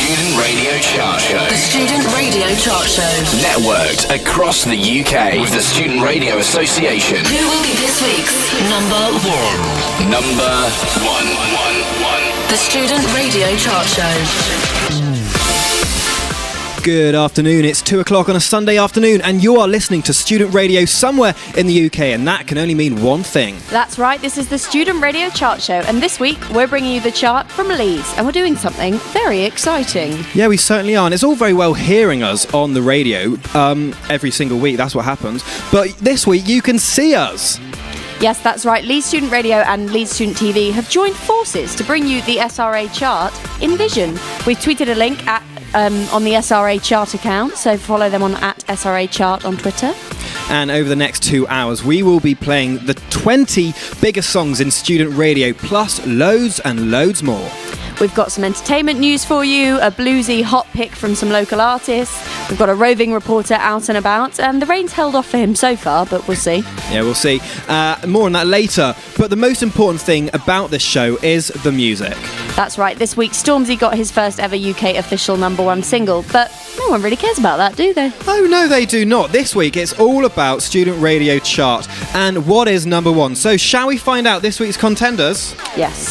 Student Radio Chart Show. The Student Radio Chart Show. Networked across the UK with the Student Radio Association. Who will be this week's number one? Number one. The Student Radio Chart Show. Good afternoon, it's 2 o'clock on a Sunday afternoon and you are listening to Student Radio somewhere in the UK, and that can only mean one thing. That's right, this is the Student Radio Chart Show, and this week we're bringing you the chart from Leeds, and we're doing something very exciting. Yeah, we certainly are, and it's all very well hearing us on the radio every single week, that's what happens, but this week you can see us. Yes, that's right. Leeds Student Radio and Leeds Student TV have joined forces to bring you the SRA chart in vision. We've tweeted a link on the SRA chart account, so follow them on @SRA chart on Twitter. And over the next 2 hours, we will be playing the 20 biggest songs in student radio, plus loads and loads more. We've got some entertainment news for you, a bluesy hot pick from some local artists. We've got a roving reporter out and about, and the rain's held off for him so far, but we'll see. Yeah, we'll see. More on that later. But the most important thing about this show is the music. That's right. This week, Stormzy got his first ever UK official #1 single, but no one really cares about that, do they? Oh, no, they do not. This week, it's all about Student Radio Chart and what is number one. So, shall we find out this week's contenders? Yes.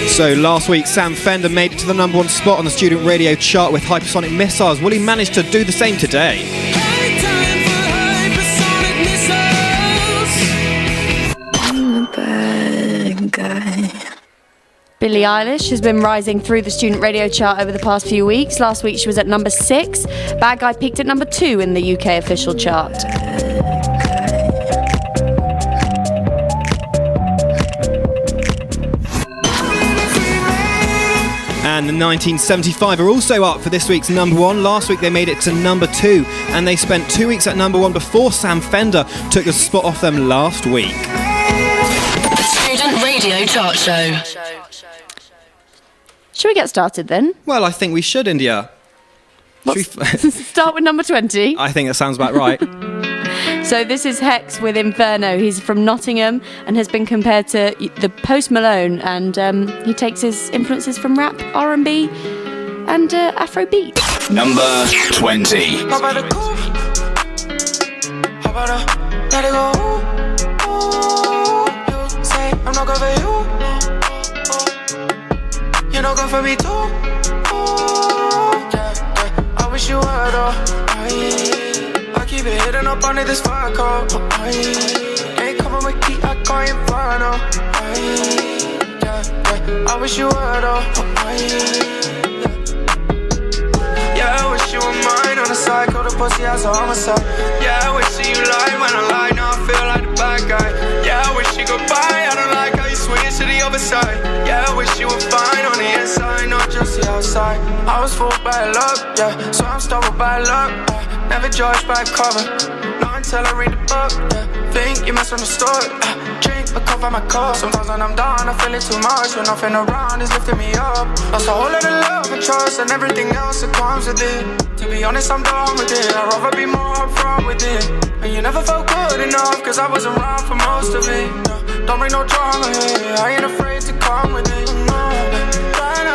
So last week, Sam Fender made it to the #1 spot on the Student Radio Chart with Hypersonic Missiles. Will he manage to do the same today? I'm a bad guy. Billie Eilish has been rising through the Student Radio Chart over the past few weeks. Last week she was at number 6. Bad Guy peaked at number 2 in the UK official chart. And the 1975 are also up for this week's #1. Last week they made it to number 2, and they spent 2 weeks at #1 before Sam Fender took a spot off them last week. The Student Radio Chart Show. Shall we get started then? Well, I think we should, India. Start with number 20. I think that sounds about right. So this is Hex with Inferno. He's from Nottingham and has been compared to the Post Malone, and he takes his influences from rap, R&B and Afrobeat. Number 20. How about a coupe? How about a let it go? You say I'm not good for you. You're not good for me too. Yeah. I wish you were though. I keep it hidden up under this fire coat. Ain't coming with key, I call Inferno. Yeah. I wish you were though. Yeah, I wish you were mine on the side. Call the pussy as a homicide. Yeah, I wish you lied when I lie. Now I feel like the bad guy. Yeah, I wish you could buy. I don't like how you switch to the other side. Yeah, I wish you were fine on the inside, not just the outside. I was fooled by luck, yeah, so I'm stumbled by luck. Never judged by cover, not until I read the book, yeah. Think you misunderstood, drink but cover my cup. Sometimes when I'm down, I feel it too much. When nothing around is lifting me up. Lost a whole lot of love and trust and everything else that comes with it. To be honest, I'm done with it. I'd rather be more upfront with it. And you never felt good enough, cause I wasn't around for most of it. No, don't bring no drama here, I ain't afraid to come with it. No, run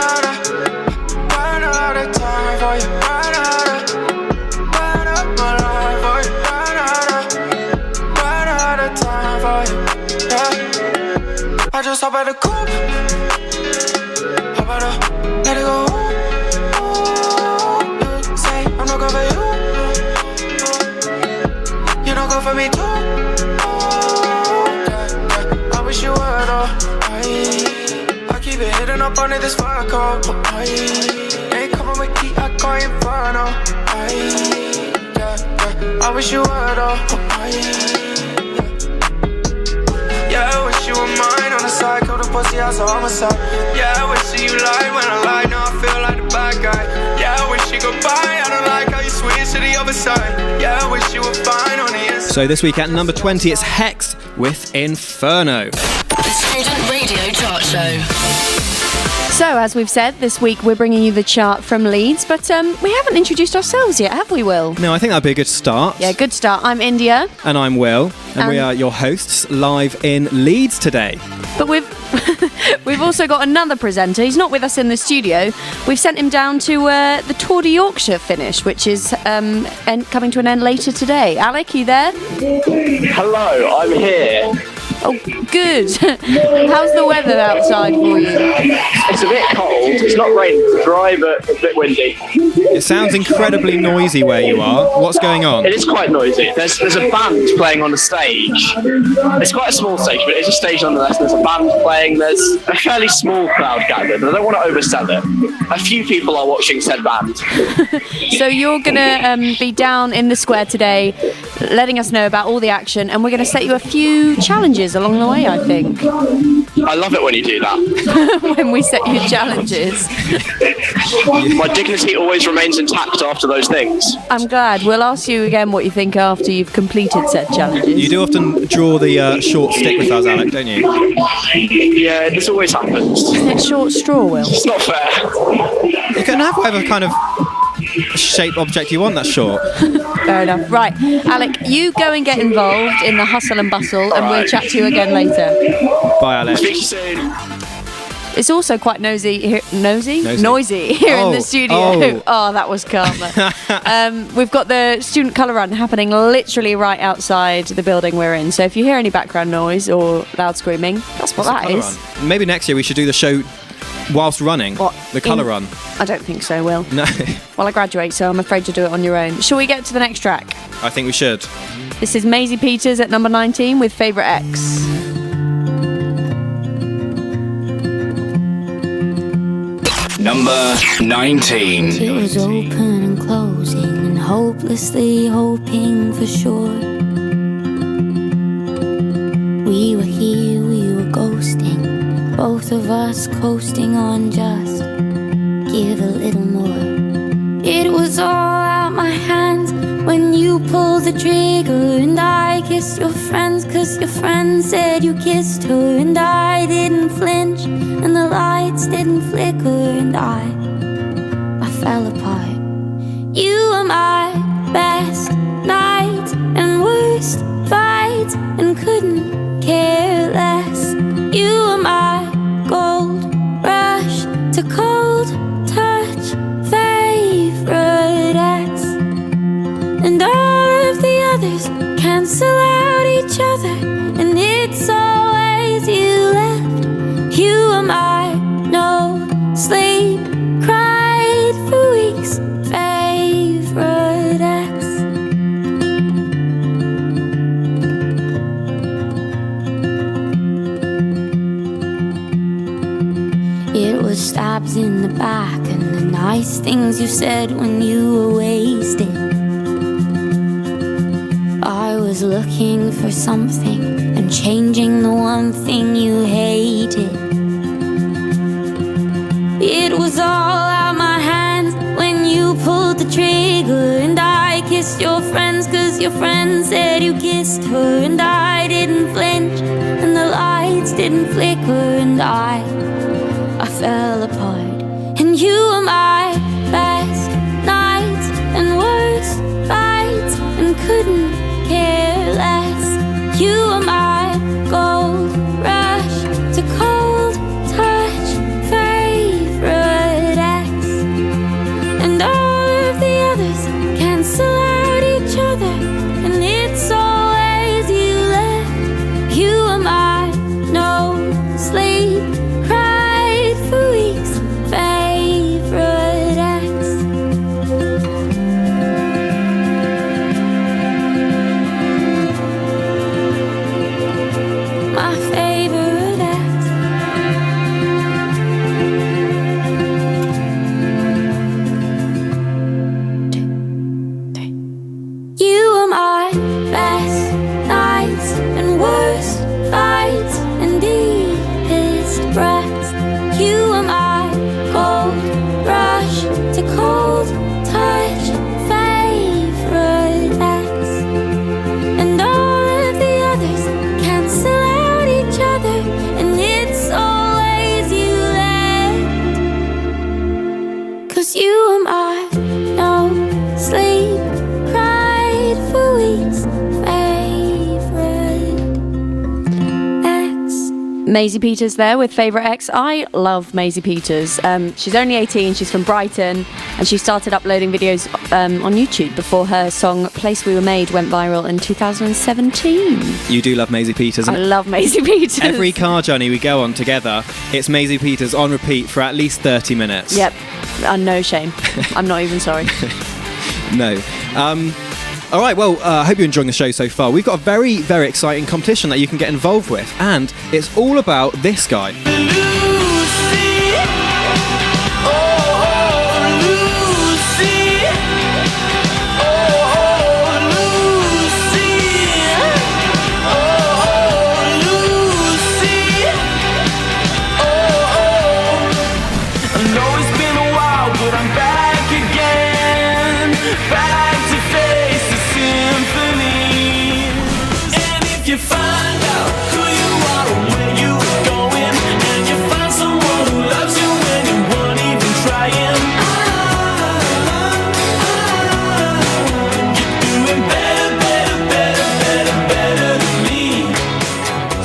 out of time for you. Run up my life for you. Run out of time for you. Yeah, I just hop out the coupe. How about a let it go? You say I'm not good for you. You're not good for me too. Yeah, I wish you were though. I keep it hidden up under this fire coat. Ain't coming with key, I call Inferno. Yeah, I wish you were though. Yeah, I wish you were mine on the side. Call the pussy as a homicide. Yeah, I wish you lied when I lie. Now I feel like the bad guy. Yeah, I wish you could buy. I don't like how you switch to the other side. Yeah, I wish you were fine on the inside. So this week at number 20, it's Hex with Inferno. The Student Radio Chart Show. So, as we've said, this week we're bringing you the chart from Leeds, but we haven't introduced ourselves yet, have we, Will? No, I think that'd be a good start. Yeah, good start. I'm India. And I'm Will, and we are your hosts live in Leeds today. But we've We've also got another presenter. He's not with us in the studio. We've sent him down to the Tour de Yorkshire finish, which is coming to an end later today. Alec, you there? Hello, I'm here. Oh, good. How's the weather outside for you? It's a bit cold. It's not raining, it's dry, but a bit windy. It sounds incredibly noisy where you are. What's going on? It is quite noisy. There's a band playing on the stage. It's quite a small stage, but it's a stage nonetheless. There's a band playing. There's a fairly small crowd gathered. I don't want to oversell it. A few people are watching said band. So you're going to be down in the square today, letting us know about all the action, and we're going to set you a few challenges along the way, I think. I love it when you do that. When we set you challenges. My dignity always remains intact after those things. I'm glad. We'll ask you again what you think after you've completed said challenges. You do often draw the short stick with us, Alec, don't you? Yeah, this always happens. Isn't it short straw, Will? It's not fair. You can have whatever kind of shape object you want, that's short. Fair enough. Right, Alec, you go and get involved in the hustle and bustle, and we'll chat to you again later. Bye, Alec. Speak to you soon. It's also quite noisy here in the studio. Oh, that was karma. We've got the student colour run happening literally right outside the building we're in. So if you hear any background noise or loud screaming, that's what that is. Run. Maybe next year we should do the show whilst running. What? The colour run. I don't think so, Will. No. Well, I graduate, so I'm afraid to do it on your own. Shall we get to the next track? I think we should. This is Maisie Peters at number 19 with Favourite X. Number 19. It was open and closing and hopelessly hoping for sure. We were here, we were ghosting, both of us coasting on just give a little more. It was all out my hands when you pulled the trigger, and I kissed your friends 'cause your friends said you kissed her, and I didn't flinch and the lights didn't flicker, and I fell apart. You were my best night and worst fight and couldn't care less. You were my gold rush to cold touch favorite ex, and all of the others cancel out each other, and it's always you left. You were my no sleep, cried for weeks favorite ex. It was stabs in the back and the nice things you said when you were wasted. I was looking for something and changing the one thing you hated. It was all out my hands when you pulled the trigger, and I kissed your friends 'cause your friends said you kissed her, and I didn't flinch and the lights didn't flicker, and I fell apart. And you were my best nights and worst fights and couldn't care less. You were my gold rush to cold touch favorite ex, and all of the others cancel out each other, and it's always you left. You were my no sleep, cried for weeks favorite Maisie Peters there with Favourite Ex. I love Maisie Peters. She's only 18, she's from Brighton, and she started uploading videos on YouTube before her song Place We Were Made went viral in 2017. You do love Maisie Peters. I love Maisie Peters. Every car journey we go on together, it's Maisie Peters on repeat for at least 30 minutes. Yep, no shame. I'm not even sorry. No. All right, well, I hope you're enjoying the show so far. We've got a very, very exciting competition that you can get involved with, and it's all about this guy.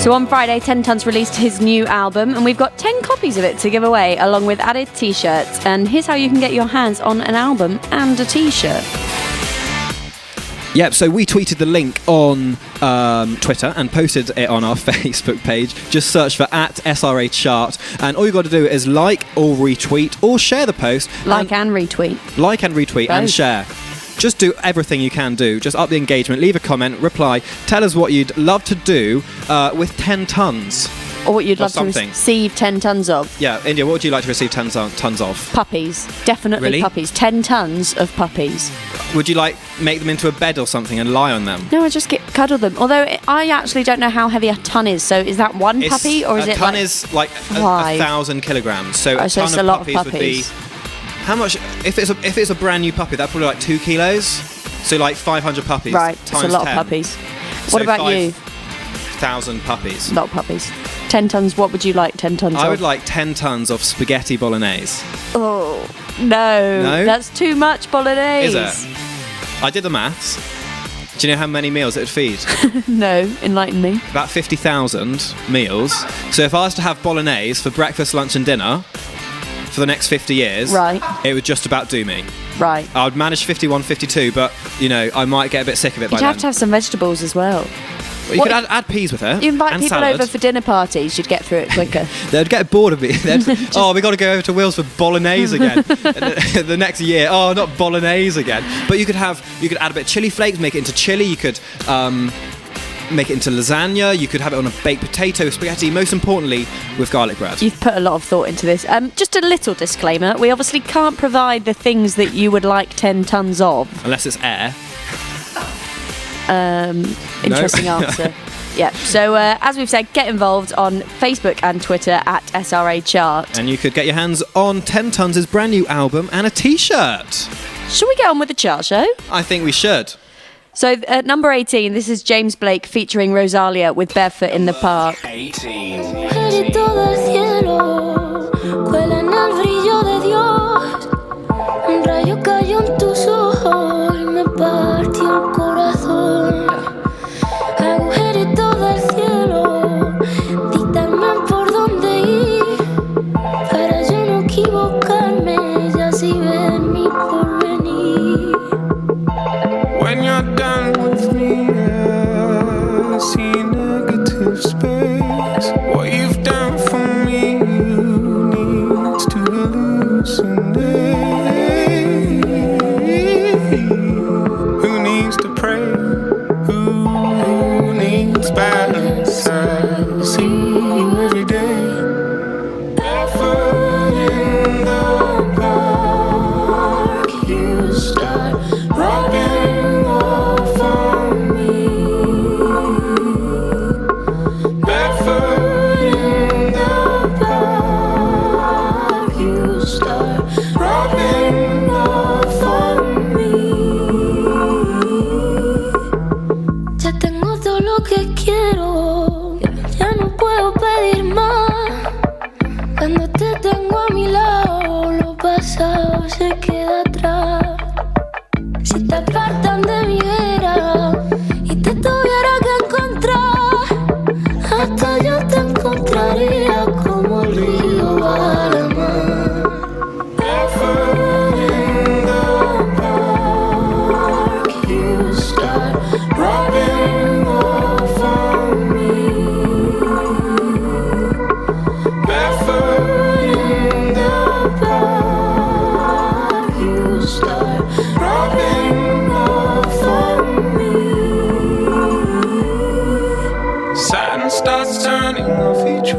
So on Friday, 10 Tons released his new album, and we've got 10 copies of it to give away, along with added t-shirts. And here's how you can get your hands on an album and a t-shirt. Yep, so we tweeted the link on Twitter and posted it on our Facebook page. Just search for @SRA Chart, and all you've got to do is like or retweet or share the post. Like and retweet. Like and retweet and share. Just do everything you can do. Just up the engagement, leave a comment, reply, tell us what you'd love to do with 10 tons. Or what you'd love to receive 10 tons of. Yeah, India, what would you like to receive 10 tons of? Puppies. Definitely really? Puppies. 10 tons of puppies. Would you like make them into a bed or something and lie on them? No, I just cuddle them. Although I actually don't know how heavy a ton is. So is that one puppy or is it a ton is like 1,000 kilograms. So a ton of puppies would be... How much? If it's a brand new puppy, that's probably like 2 kilos. So like 500 puppies. Right, times that's a lot 10. of puppies. So what about you? 5,000 puppies. A lot of puppies. 10 tons. What would you like 10 tons of? I would like 10 tons of spaghetti bolognese. Oh no, that's too much bolognese. Is it? I did the maths. Do you know how many meals it would feed? No, enlighten me. About 50,000 meals. So if I was to have bolognese for breakfast, lunch and dinner for the next 50 years, right, it would just about do me. Right. I would manage 51, 52, but, you know, I might get a bit sick of it by then. You'd have to have some vegetables as well. Well, you could add peas with it. You invite and people salad. over for dinner parties, you'd get through it quicker. They'd get bored of me. We got to go over to Will's for bolognese again. The next year, not bolognese again. But you could add a bit of chili flakes, make it into chili. You could make it into lasagna. You could have it on a baked potato, spaghetti. Most importantly, with garlic bread. You've put a lot of thought into this. Just a little disclaimer: we obviously can't provide the things that you would like 10 tons of, unless it's air. Interesting answer. Yeah, so as we've said, get involved on Facebook and Twitter @SRA Chart. And you could get your hands on 10 Tons' brand new album and a t-shirt. Shall we get on with the chart show? I think we should. So at number 18, this is James Blake featuring Rosalia with Barefoot in the Park. 18. When you're done with me, I see negative space. What you've done for me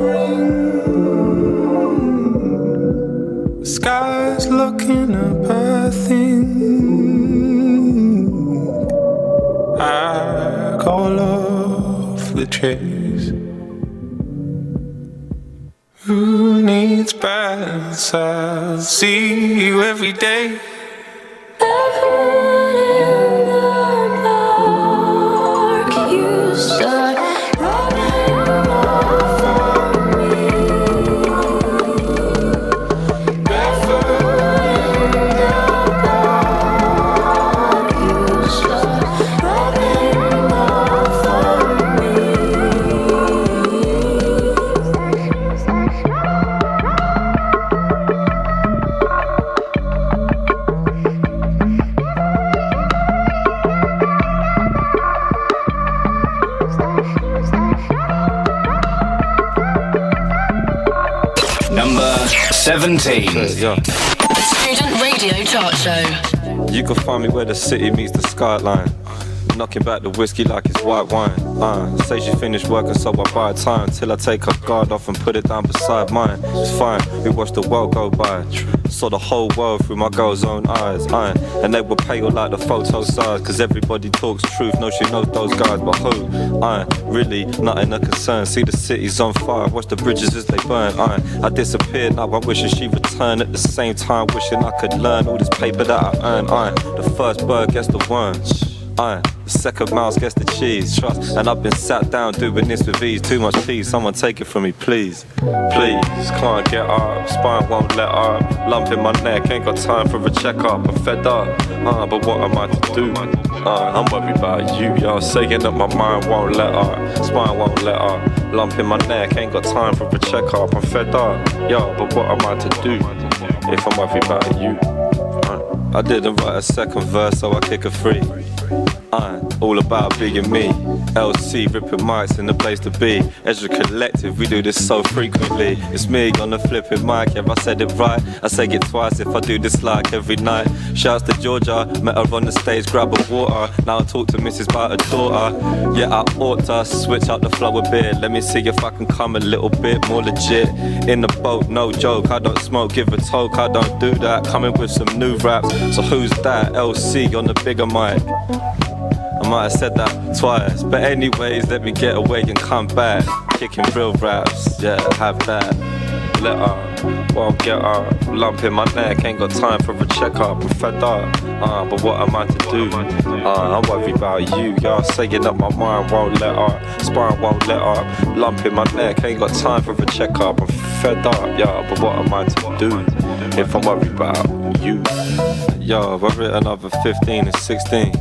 spring. The sky's looking up, I think. I call off the chase. Who needs balance? I'll see you every day. Number 17. Student Radio Chart Show. You can find me where the city meets the skyline. Knocking back the whiskey like it's white wine. Say she finished working, so I buy time till I take her guard off and put it down beside mine. It's fine, we watch the world go by. Saw the whole world through my girl's own eyes. And they were pale like the photo size. Cause everybody talks truth, no she knows those guys. But who? Really nothing a concern. See the city's on fire, watch the bridges as they burn. I disappeared, now I'm wishing she returned. At the same time wishing I could learn all this paper that I earn. The first bird gets the worm. The second mouse gets the cheese, trust. And I've been sat down doing this with ease. Too much peace, someone take it from me, please. Please, can't get up, spine won't let up. Lump in my neck, ain't got time for a checkup. I'm fed up, but what am I to do? I'm worried about you, y'all. Saying that my mind won't let up, spine won't let up. Lump in my neck, ain't got time for a checkup. I'm fed up, yo, but what am I to do if I'm worried about you? I didn't write a second verse, so I kick a free. All about being me. LC ripping mics in the place to be. Ezra Collective, we do this so frequently. It's me on the flipping mic, yeah, I said it right. I say it twice if I do this like every night. Shouts to Georgia, met her on the stage, grab a water. Now I talk to Mrs. about her daughter. Yeah, I ought to switch up the flow a bit. Let me see if I can come a little bit more legit. In the boat, no joke, I don't smoke, give a toke, I don't do that. Coming with some new raps, so who's that? LC on the bigger mic. I might have said that twice, but anyways, let me get away and come back. Kicking real raps, yeah, have that. Let up, won't get up. Lump in my neck, ain't got time for a checkup. I'm fed up, but what am I to do? I'm worried about you, y'all. Saying that my mind won't let up, spine won't let up. Lump in my neck, ain't got time for a checkup. I'm fed up, yeah, but what am I to do if I'm worried about you? Yo, I've written over 15 and 16.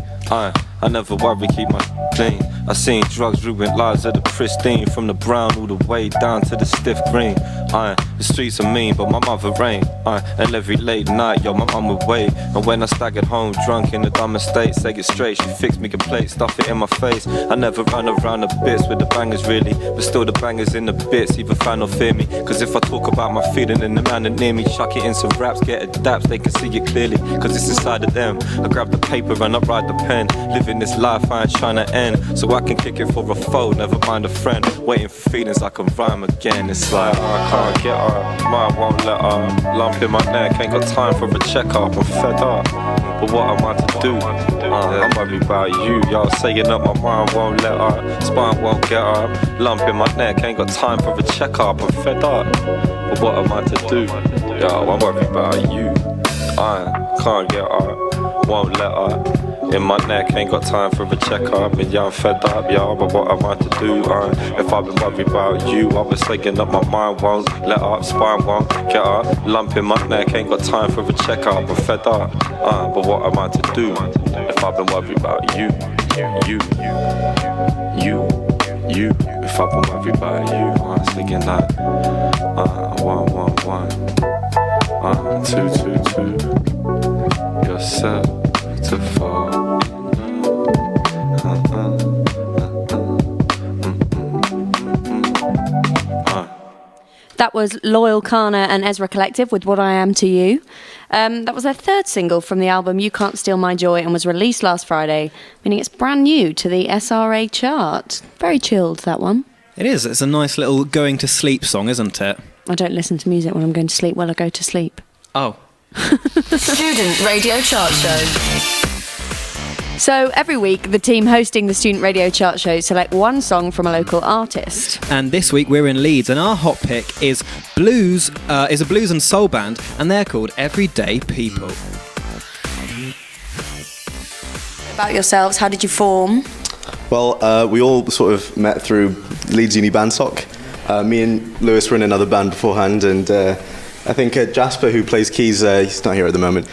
I never worry, keep my clean. I seen drugs ruin lives of the pristine. From the brown all the way down to the stiff green. The streets are mean, but my mother ain't. And every late night, yo, my mum would wait. And when I staggered home drunk in a dumb estate, say it straight, she fixed me a plate, stuff it in my face. I never run around the bits with the bangers really, but still the bangers in the bits, either fan or fear me. Cause if I talk about my feeling and the man that near me, chuck it in some raps, get a daps, they can see it clearly. Cause it's inside of them. I grab the paper and I write the pen. Living this life I ain't trying to end, so I can kick it for a foe, never mind a friend. Waiting for feelings I can rhyme again. It's like, I can't get up, mind won't let up. Lump in my neck, ain't got time for a checkup. I'm fed up, but what am I to do? I'm worried about you, y'all. Saying that my mind won't let up, spine won't get up. Lump in my neck, ain't got time for a checkup. I'm fed up, but what am I to do? Yo, I'm worried about you. I can't get up, won't let up. In my neck, ain't got time for a checkup. And yeah, I'm fed up, y'all, but what am I to do? If I've been worried about you, I was thinking that my mind won't let up, spine won't get up. Lump in my neck, ain't got time for a checkup. I'm fed up, but what am I to do? If I've been worried about you. If I've been worried about you, I was thinking like 1, 1, 1, 2, 2, 2. Yourself to fall. That was Loyal Kana and Ezra Collective with What I Am to You. That was their third single from the album You Can't Steal My Joy and was released last Friday, meaning it's brand new to the SRA chart. Very chilled, that one. It is. It's a nice little going to sleep song, isn't it? I don't listen to music when I'm going to sleep. Well, I go to sleep. Oh. Student Radio Chart Show. So every week, the team hosting the Student Radio Chart Show select one song from a local artist. And this week we're in Leeds, and our hot pick is a blues and soul band, and they're called Everyday People. About yourselves, how did you form? Well, we all sort of met through Leeds Uni Bandsoc. Me and Lewis were in another band beforehand, and I think Jasper, who plays keys, he's not here at the moment,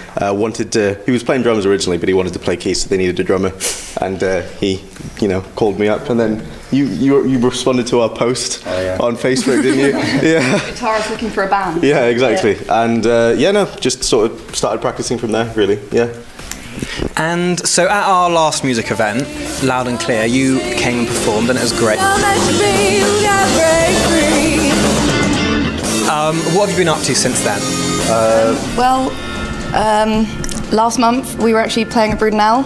he was playing drums originally, but he wanted to play keys, so they needed a drummer, and he, called me up, and then you responded to our post on Facebook, didn't you? Yeah. Guitarist looking for a band. Yeah, exactly. Yeah. And just sort of started practicing from there, really. Yeah. And so at our last music event, Loud and Clear, you came and performed, and it was great. What have you been up to since then? Last month we were actually playing at Brudenell.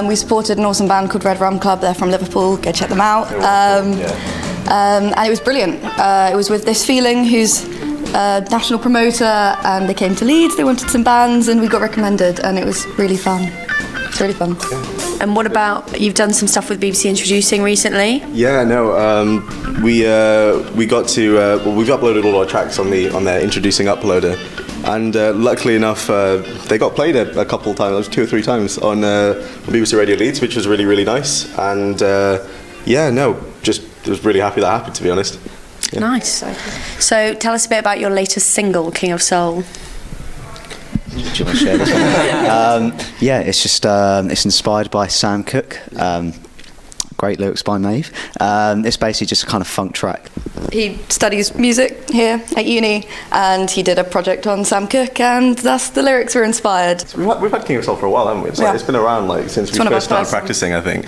We supported an awesome band called Red Rum Club. They're from Liverpool. Go check them out. And it was brilliant. It was with This Feeling, who's a national promoter, and they came to Leeds. They wanted some bands, and we got recommended, and it was really fun. It's really fun. And what about, you've done some stuff with BBC Introducing recently? Yeah, no, we got to, we've uploaded all our tracks on their Introducing uploader, and luckily enough, they got played a couple of times, 2 or 3 times on BBC Radio Leeds, which was really, really nice, and just was really happy that happened, to be honest. Yeah. Nice. So tell us a bit about your latest single, King of Soul. Do you want to share this one? It's just it's inspired by Sam Cooke. Great lyrics by Maeve. It's basically just a kind of funk track. He studies music here at uni, and he did a project on Sam Cooke, and thus the lyrics were inspired. We've had King of Soul for a while, haven't we? It's been around since we first started practicing, I think.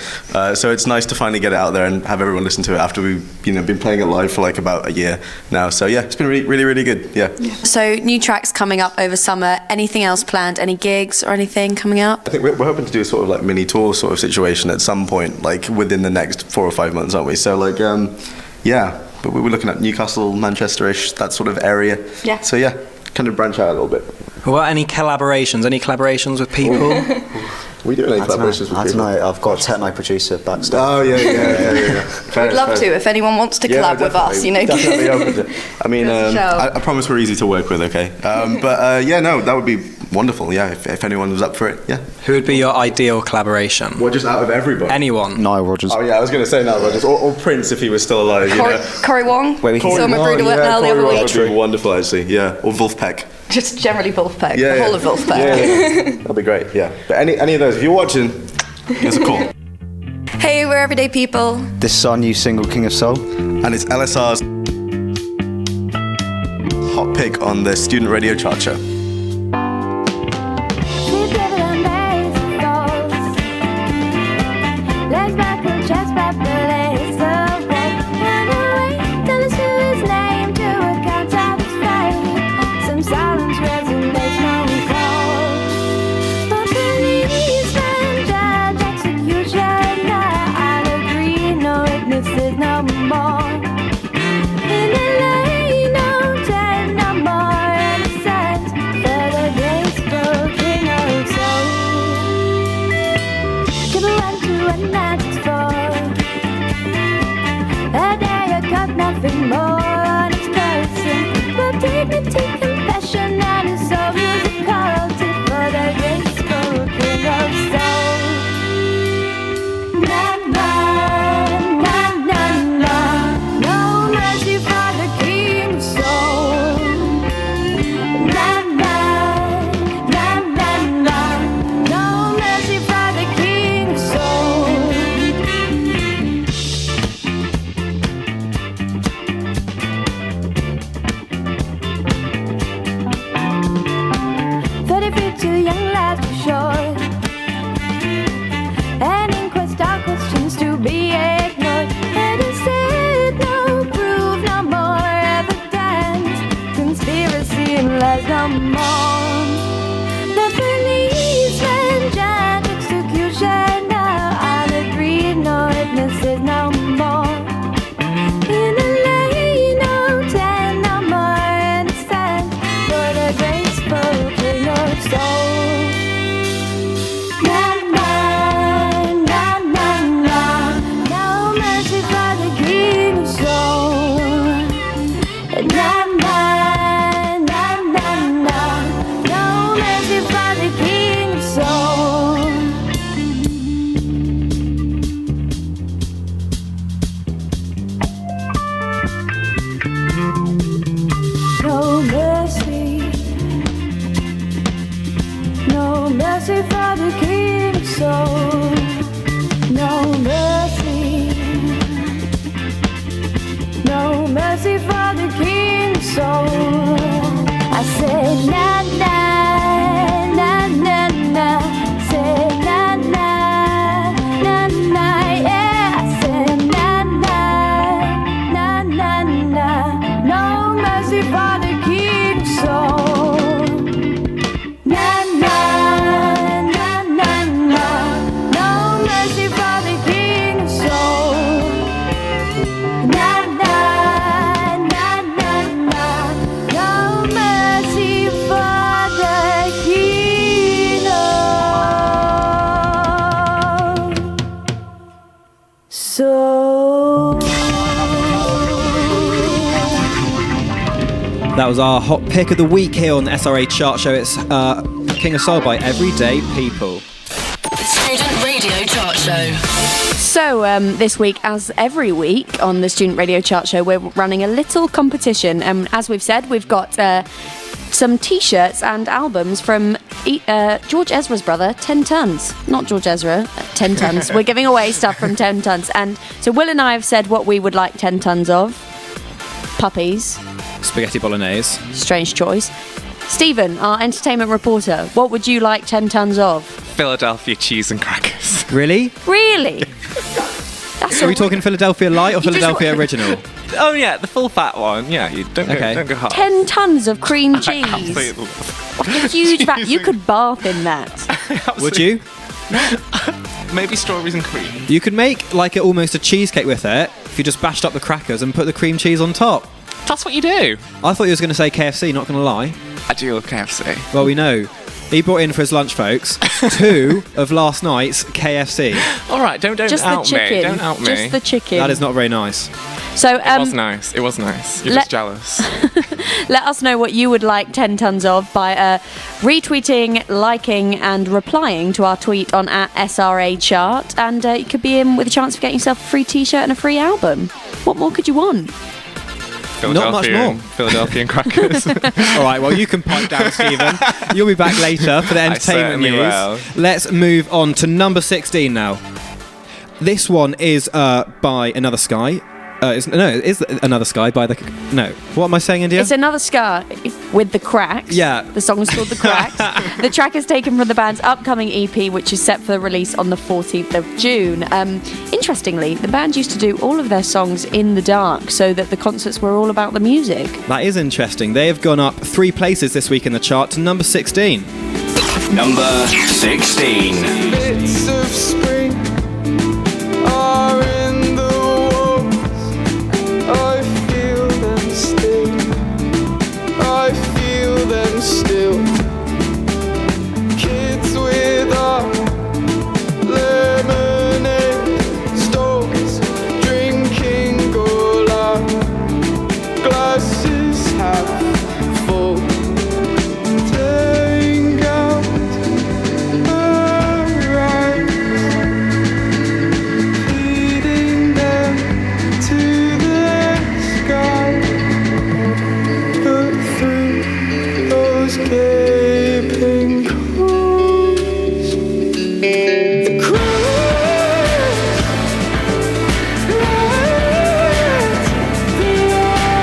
So it's nice to finally get it out there and have everyone listen to it after we've been playing it live for about a year now. So yeah, it's been really, really, really good. Yeah. So new tracks coming up over summer. Anything else planned? Any gigs or anything coming up? I think we're hoping to do a sort of mini tour sort of situation at some point, within the next 4 or 5 months, aren't we? So yeah. But we were looking at Newcastle, Manchester-ish, that sort of area. Yeah. So yeah, kind of branch out a little bit. Well, any collaborations with people? We do any collaborations with people? I don't know. I've got a techno producer backstage. Oh yeah. We'd love to if anyone wants to collab with us. Definitely open to. I mean, I promise we're easy to work with. Okay. That would be wonderful. Yeah, if anyone was up for it. Yeah. Who would be your ideal collaboration? Well, just out of everybody. Anyone. Nile Rodgers. Oh yeah, I was going to say Nile Rodgers or Prince if he was still alive. Corey Wong. Saw him at Brudenell the other week. Would be wonderful, actually. Yeah. Or Wolfpack. Just generally Wolfpack. The whole of Wolfpack. Yeah. That'd be great. Yeah. But any of those, if you're watching, give us a call. Hey, we're Everyday People. This is our new single, King of Soul. And it's LSR's hot pick on the Student Radio Chart Show. Executioner, I'll agree, no witnesses no more. mercy for the King soul. Na na na na na. No mercy for the King soul. Na na na na na. No mercy for the King soul. That was our hot pick of the week here on the SRA chart show. It's King of Soul by Everyday People. Student Radio Chart Show. So this week, as every week on the Student Radio Chart Show, we're running a little competition. As we've said, we've got some T-shirts and albums from George Ezra's brother, 10 Tons. Not George Ezra, 10 Tons. We're giving away stuff from 10 Tons. And so Will and I have said what we would like 10 tons of. Puppies. Spaghetti bolognese. Strange choice. Stephen, our entertainment reporter, what would you like 10 tons of? Philadelphia cheese and crackers. Really? Really? Are we talking Philadelphia Light or Philadelphia Original? Oh yeah, the full fat one. Yeah, you don't go hard. 10 tons of cream cheese. Absolutely. Like a huge vat. You could bath in that. Would you? Maybe strawberries and cream. You could make like almost a cheesecake with it if you just bashed up the crackers and put the cream cheese on top. That's what you do. I thought you was going to say KFC, not going to lie. I do love KFC. Well, we know. He brought in for his lunch, folks, 2 of last night's KFC. All right, don't Just out the chicken. me. Don't out me. Just the chicken. That is not very nice. So it was nice. It was nice. You're just jealous. Let us know what you would like 10 tons of by retweeting, liking and replying to our tweet on @SRA chart, and you could be in with a chance of getting yourself a free t-shirt and a free album. What more could you want? Not much more. Philadelphia crackers. All right, well, you can pipe down, Stephen. You'll be back later for the entertainment news. Will. Let's move on to number 16 now. This one is by Another Sky. It's Another Sky by the... No. What am I saying, India? It's Another Sky with The Cracks. Yeah. The song is called The Cracks. The track is taken from the band's upcoming EP, which is set for release on the 14th of June. Interestingly, the band used to do all of their songs in the dark so that the concerts were all about the music. That is interesting. They have gone up 3 places this week in the chart to number 16. Number 16. Bits of spring are in the walls. I feel them still. I feel them still. Kids without lemonade stalls, drinking cola, glasses half full. Tearing out her eyes, feeding them to the sky. But through those gaping holes, the cracks let the empty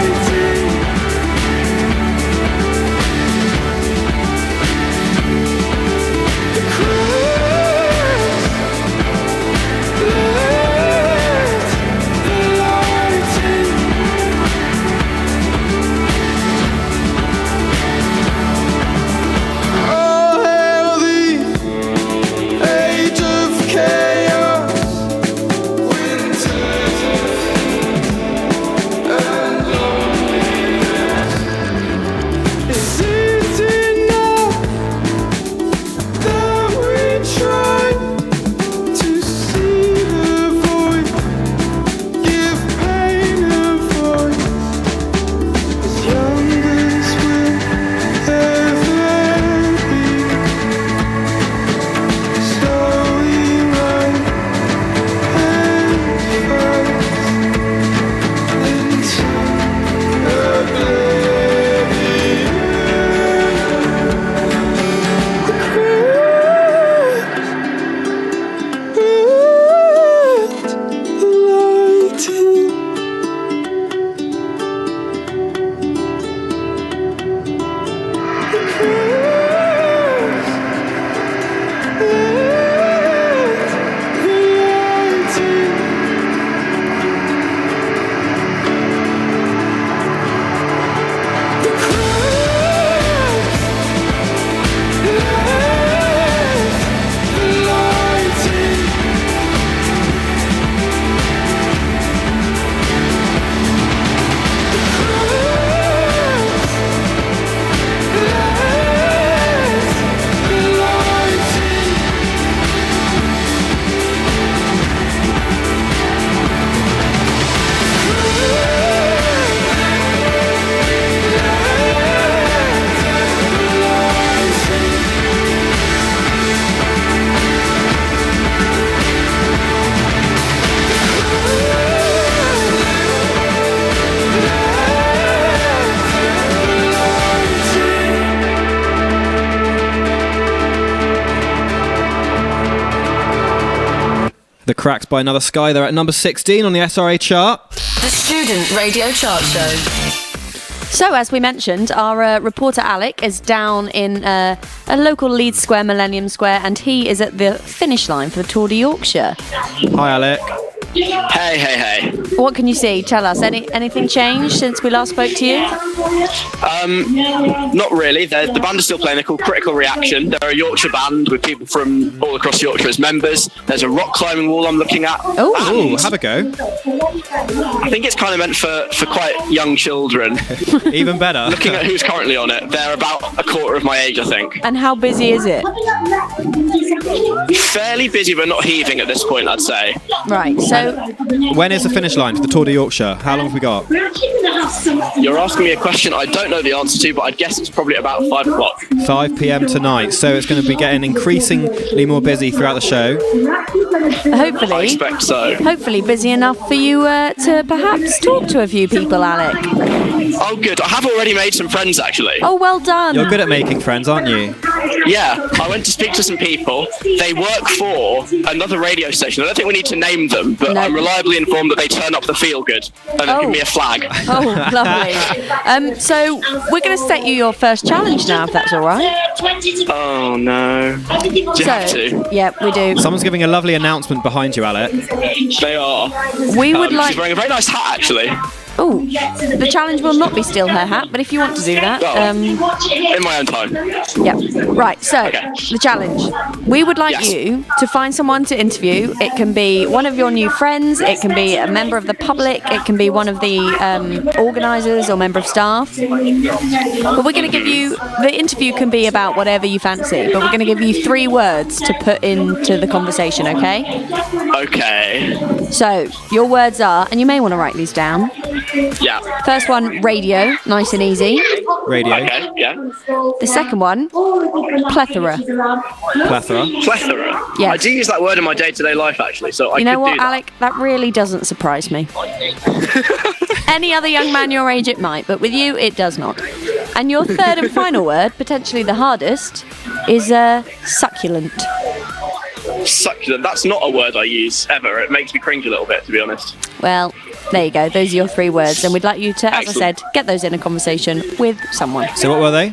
The Cracks by Another Sky. They're at number 16 on the SRA chart. The Student Radio Chart Show. So, as we mentioned, our reporter Alec is down in a local Leeds Square, Millennium Square, and he is at the finish line for the Tour de Yorkshire. Hi, Alec. Hey. What can you see? Tell us. Anything changed since we last spoke to you? Not really. The band is still playing. They're called Critical Reaction. They're a Yorkshire band with people from all across Yorkshire as members. There's a rock climbing wall I'm looking at. Oh, have a go. I think it's kind of meant for quite young children. Even better. Looking at who's currently on it, they're about a quarter of my age, I think. And how busy is it? Fairly busy, but not heaving at this point, I'd say. Right, so... When is the finish line for the Tour de Yorkshire? How long have we got? You're asking me a question I don't know the answer to, but I'd guess it's probably about 5 o'clock. 5 p.m. tonight, so it's going to be getting increasingly more busy throughout the show. Hopefully. I expect so. Hopefully busy enough for you to perhaps talk to a few people, Alec. Oh, good. I have already made some friends, actually. Oh, well done. You're good at making friends, aren't you? Yeah, I went to speak to some people. They work for another radio station. I don't think we need to name them, but I'm reliably informed that they turn up the feel good and they give me a flag. Oh, lovely. So we're going to set you your first challenge now, if that's all right. Oh, no. Do you have to? Yeah, we do. Someone's giving a lovely announcement behind you, Alec. They are. We would like... She's wearing a very nice hat, actually. Oh, the challenge will not be steal her hat, but if you want to do that... in my own time. Yeah. Right, so, the challenge. We would like you to find someone to interview. It can be one of your new friends, it can be a member of the public, it can be one of the organisers or member of staff. But we're going to give you... The interview can be about whatever you fancy, but we're going to give you 3 words to put into the conversation, okay? Okay. So, your words are, and you may want to write these down. Yeah. First one, radio, nice and easy. Radio. Okay, yeah. The second one, plethora. Plethora. Plethora? Yes. I do use that word in my day-to-day life, actually, so I You know could what, do that. Alec? That really doesn't surprise me. Any other young man your age it might, but with you, it does not. And your third and final word, potentially the hardest, is succulent. Succulent. That's not a word I use, ever. It makes me cringe a little bit, to be honest. Well, there you go. Those are your 3 words. And we'd like you to, as I said, get those in a conversation with someone. So what were they?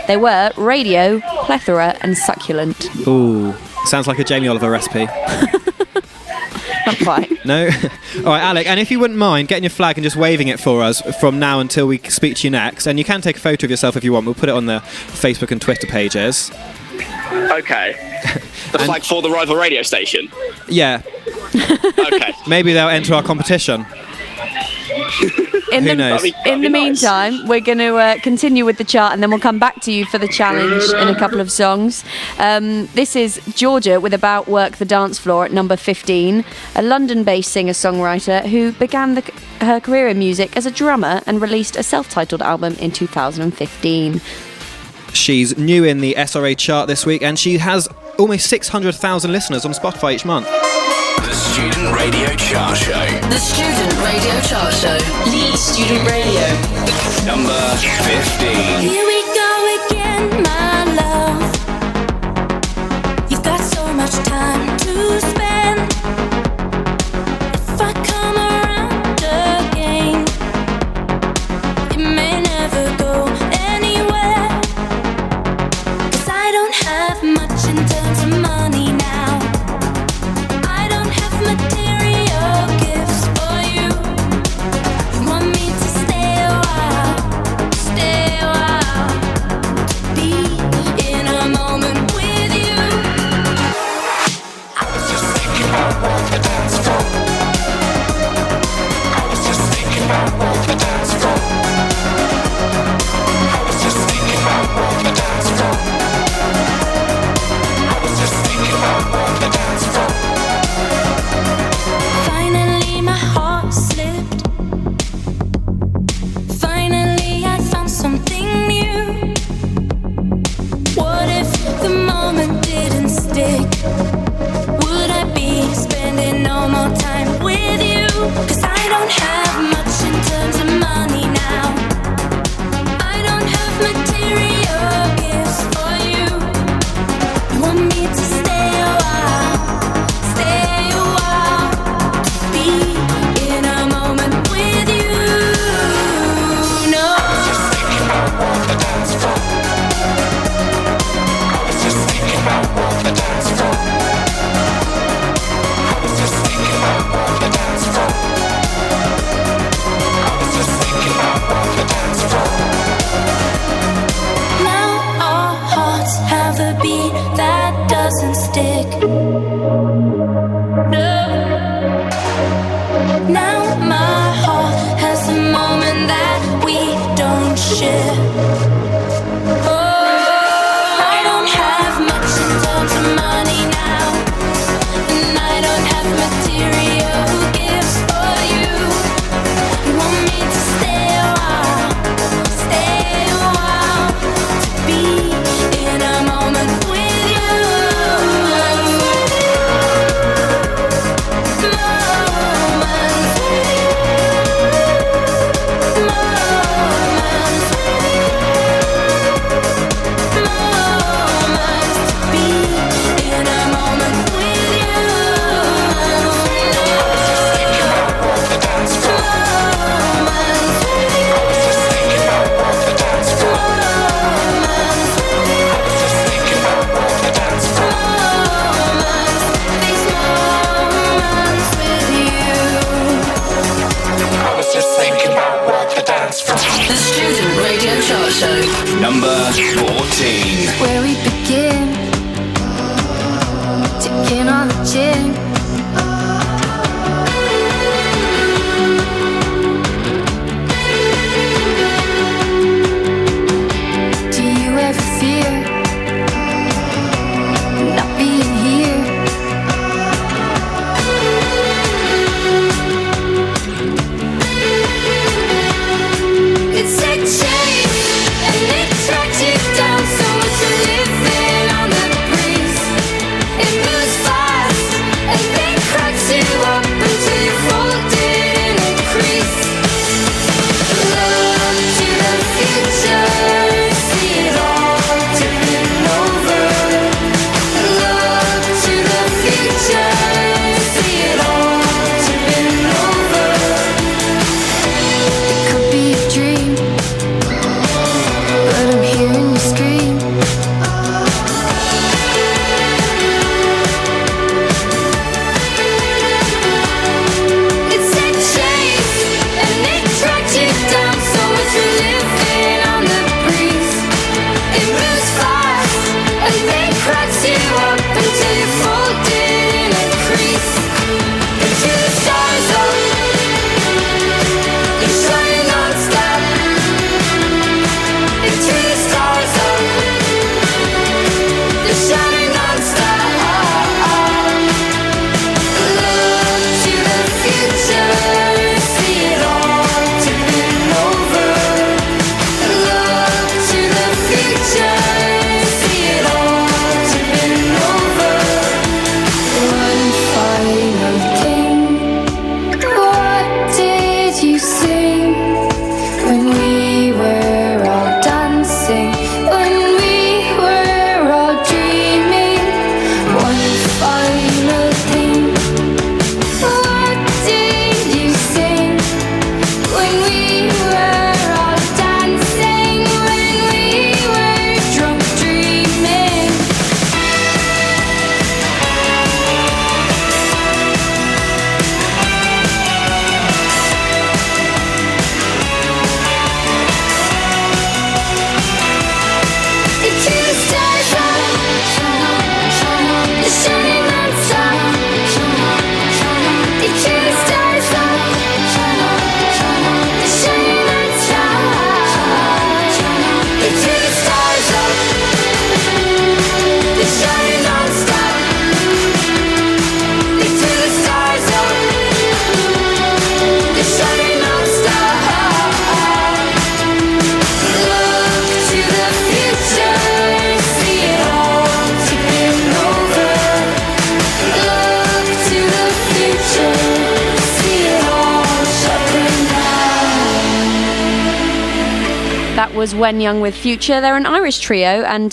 They were radio, plethora, and succulent. Ooh, sounds like a Jamie Oliver recipe. Not quite. No? All right, Alec, and if you wouldn't mind getting your flag and just waving it for us from now until we speak to you next, and you can take a photo of yourself if you want. We'll put it on the Facebook and Twitter pages. Okay. The flag for the rival radio station? Yeah. Okay. Maybe they'll enter our competition. Who knows? In the meantime, we're going to continue with the chart, and then we'll come back to you for the challenge in a couple of songs. This is Georgia with About Work the Dance Floor at number 15, a London-based singer-songwriter who began her career in music as a drummer and released a self-titled album in 2015. She's new in the SRA chart this week, and she has almost 600,000 listeners on Spotify each month. The Student Radio Chart Show. The Student Radio Chart Show. Leeds Student Radio. Number 15. Here we go again, my love. You've got so much time to spend. If I come around again, it may never go anywhere. 'Cause I don't have much in terms of money now. I don't have material gifts for you. You want me to stay a while. share. I don't have much in terms of money now, and I don't have material gifts for you. You want me to stay a while, to be in a moment with you. The Student Radio Chart Show. Number 14. Where we begin, ticking on the chin. Do you ever fear not being here? It's a chase and it tracks you down, so much to live in on the breeze. It moves fast and then cracks you up until you folded in a crease. Look to the future, see it all tipping over. Look to the future, see it all tipping over. It could be a dream, but I'm hearing you scream. It's a chase and it tracks you down, so much to live in on the breeze. It moves fast and then cracks you up until you folded in a crease. Into the stars up, you're shining non-stop. Into the stars up, you're shining non-stop. Look to the future, see it all tipping over. Look to the future, see it all tipping over. One final thing, what did you sing when we were all dancing, when we were all dreaming? One final thing, what did you sing when we were all dancing, when we were drunk dreaming? Into the stars up, you're shining non-stop. Into the stars up, you're shining non-stop. Into the stars up, you're shining non-stop. Into the stars up, you're shining non-stop. Look to the future, see it all tipping over. Look to the future, see it all shining now. That was When Young with Future. They're an Irish trio, and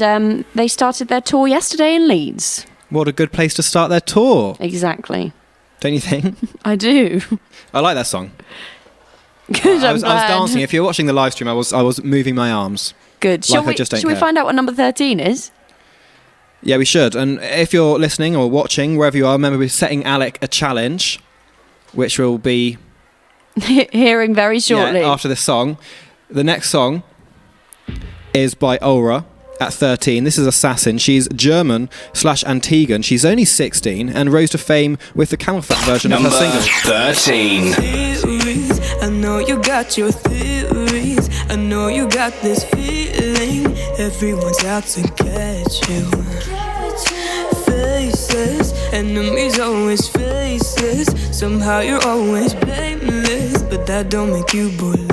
they started their tour yesterday in Leeds. What a good place to start their tour, Exactly. don't you think? I do. I like that song. Good, I was I'm glad. dancing. If you're watching the live stream, I was moving my arms. Good. Like I just don't shall we care. find out what number 13 is? Yeah, we should. And if you're listening or watching, wherever you are, remember we're setting Alec a challenge, which will be Hearing very shortly. after this song. The next song is by Aura at 13. This is Assassin. She's German/Antiguan. She's only 16 and rose to fame with the Camel Fat version of her single. 13. I know you got your theories. I know you got this feeling, everyone's out to catch you. Faces, enemies always faces. Somehow you're always blameless, but that don't make you bulletproof.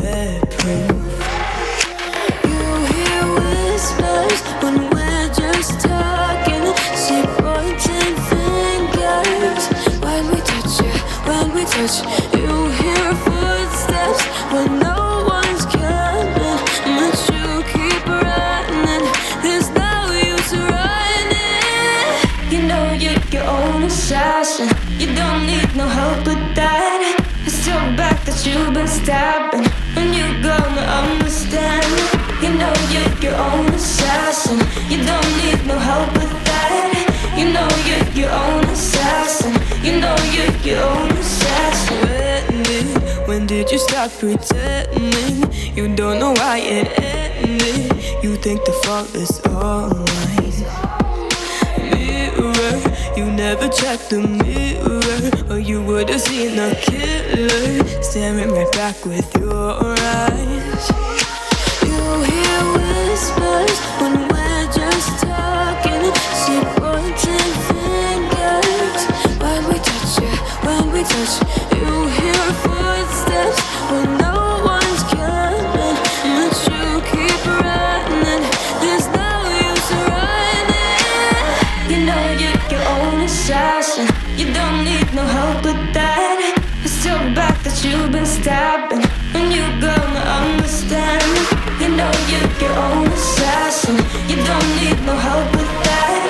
You hear whispers when we're just talking. See pointing fingers when we touch you, when we touch. You hear footsteps when no one's coming, but you keep running. There's no use running. You know you're your own assassin. You don't need no help with that. It's your back that you've been stabbing, and you're gonna understand. You know you're your own assassin. You don't need no help with that. You know you're your own assassin. You know you're your own assassin. When did you stop pretending? You don't know why it ended. You think the fault is all mine. Mirror, you never checked the mirror, or you would have seen a killer staring right back with your eyes. You hear whispers when we're just talking. See pointing fingers when we touch you, when we touch. You hear footsteps when no one's coming, but you keep running. There's no use running. You know you're your own assassin. You don't need no help with that. It's your back that you've been stabbing, and you're gonna understand. You know you're your own assassin. You don't need no help with that.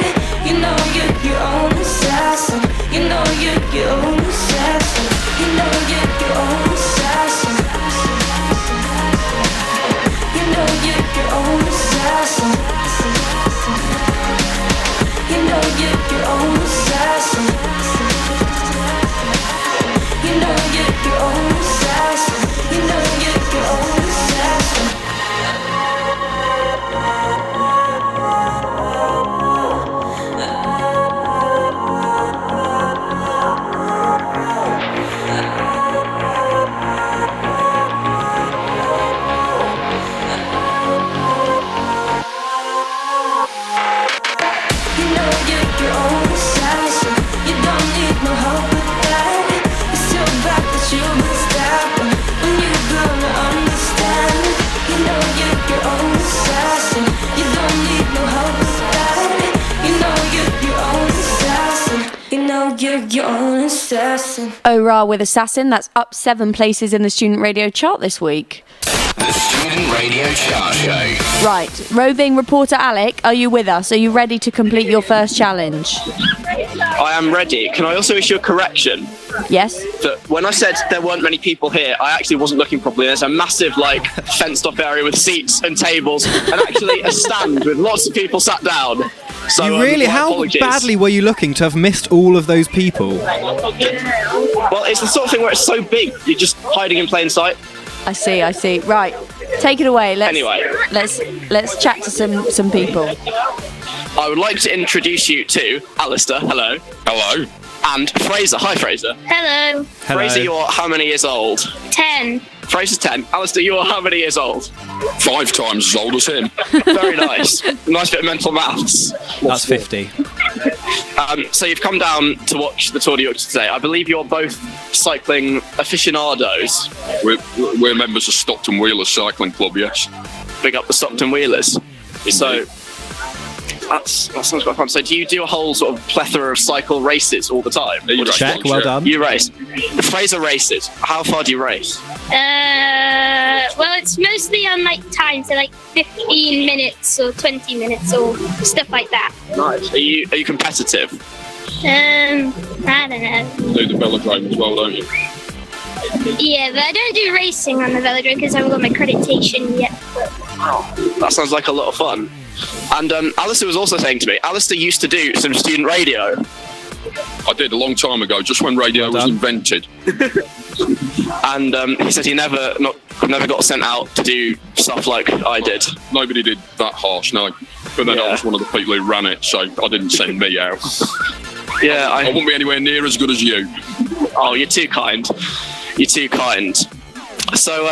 You know you're your own assassin. You know you're your own assassin. You know you're your own assassin. You know you're your own assassin. You know you're your own assassin. You know you're your own assassin. You know you're your own assassin. You know you're your own assassin. You don't need no help with that. It's your back that you've been stabbing, and you're gonna understand. You know you're your own assassin. You don't need no help with that. You know you're your own assassin. You know you're your own assassin. Ora with Assassin, that's up 7 places in the Student Radio chart this week. The Student Radio Chart Show. Right, roving reporter Alec, are you with us? Are you ready to complete your first challenge? I am ready. Can I also issue a correction? Yes. That when I said there weren't many people here, I actually wasn't looking properly. There's a massive, fenced-off area with seats and tables, and actually a stand with lots of people sat down. So, You really? How apologies. badly were you looking to have missed all of those people? Well, it's the sort of thing where it's so big, you're just hiding in plain sight. I see. Right, take it away. Let's chat to some people. I would like to introduce you to Alistair. Hello. Hello. And Fraser. Hi, Fraser. Hello. Fraser, you're how many years old? 10. Fraser's 10. Alistair, you're how many years old? 5 times as old as him. Very nice. Nice bit of mental maths. That's 50. So you've come down to watch the Tour de Yorkshire today. I believe you're both cycling aficionados. We're members of Stockton Wheelers Cycling Club, yes. Big up the Stockton Wheelers. So that sounds quite fun. So do you do a whole sort of plethora of cycle races all the time? Check, well done. You race. Fraser races. How far do you race? Well, it's mostly on time, so 15 minutes or 20 minutes or stuff like that. Nice. Are you competitive? I don't know. You do the velodrome as well, don't you? Yeah, but I don't do racing on the velodrome because I haven't got my accreditation yet. Oh, that sounds like a lot of fun. And Alistair was also saying to me, Alistair used to do some student radio. I did a long time ago, just when radio was invented. And he said he never got sent out to do stuff like I did. Nobody did that harsh, no. But then I was one of the people who ran it, so I didn't send me out. Yeah, I won't be anywhere near as good as you. Oh, you're too kind. You're too kind. So,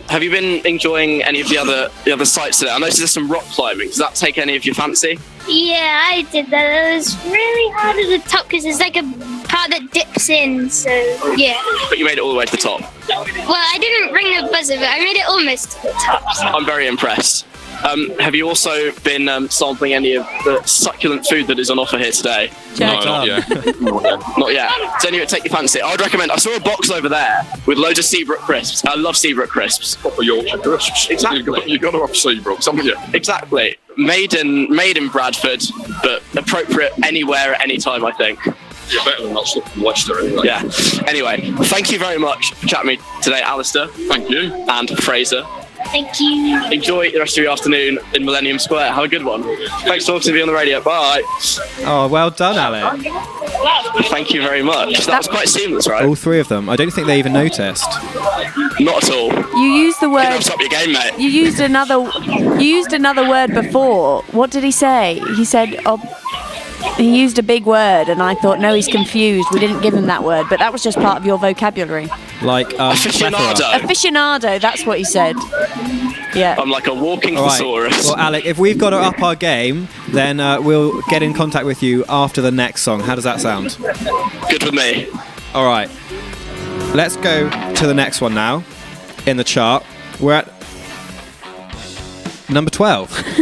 Have you been enjoying any of the other sites today? I noticed there's some rock climbing. Does that take any of your fancy? Yeah, I did that. It was really hard at the top because there's like a part that dips in, so yeah. But you made it all the way to the top. Well, I didn't ring the buzzer, but I made it almost to the top. I'm very impressed. Have you also been sampling any of the succulent food that is on offer here today? No, not yet. Not yet. Does any of it take your fancy? I would recommend. I saw a box over there with loads of Seabrook crisps. I love Seabrook crisps. Proper Yorkshire crisps. Exactly. You've got to have Seabrooks, haven't you? Exactly. Made in Bradford, but appropriate anywhere at any time, I think. You're better than that stuff from Leicester, anyway. Yeah. Anyway, thank you very much for chatting with me today, Alistair. Thank you. And Fraser. Thank you. Enjoy the rest of your afternoon in Millennium Square. Have a good one. Thanks for talking to me on the radio. Bye. Oh, well done, Alec. Thank you very much. That was quite seamless, right? All three of them. I don't think they even noticed. Not at all. You used the word. Stop your game, mate. You used another word before. What did he say? He said, he used a big word, and I thought, no, he's confused. We didn't give him that word, but that was just part of your vocabulary. Like aficionado. Aficionado, that's what he said. Yeah. I'm like a walking All right. thesaurus. Well, Alec, if we've got to up our game, then we'll get in contact with you after the next song. How does that sound? Good with me. All right. Let's go to the next one now in the chart. We're at number 12.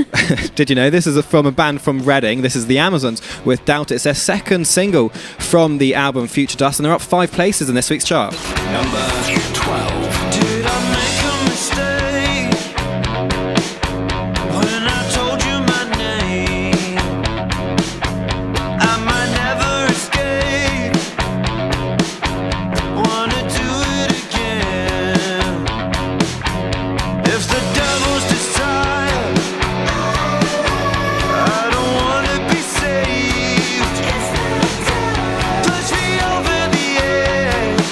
Did you know this is from a band from Reading? This is the Amazons with Doubt It. It's their second single from the album Future Dust, and they're up 5 places in this week's chart. Number 12. Did I make a mistake when I told you my name? I might never escape. Wanna do it again. If the devil's desire, I don't wanna be saved. Push me over the edge.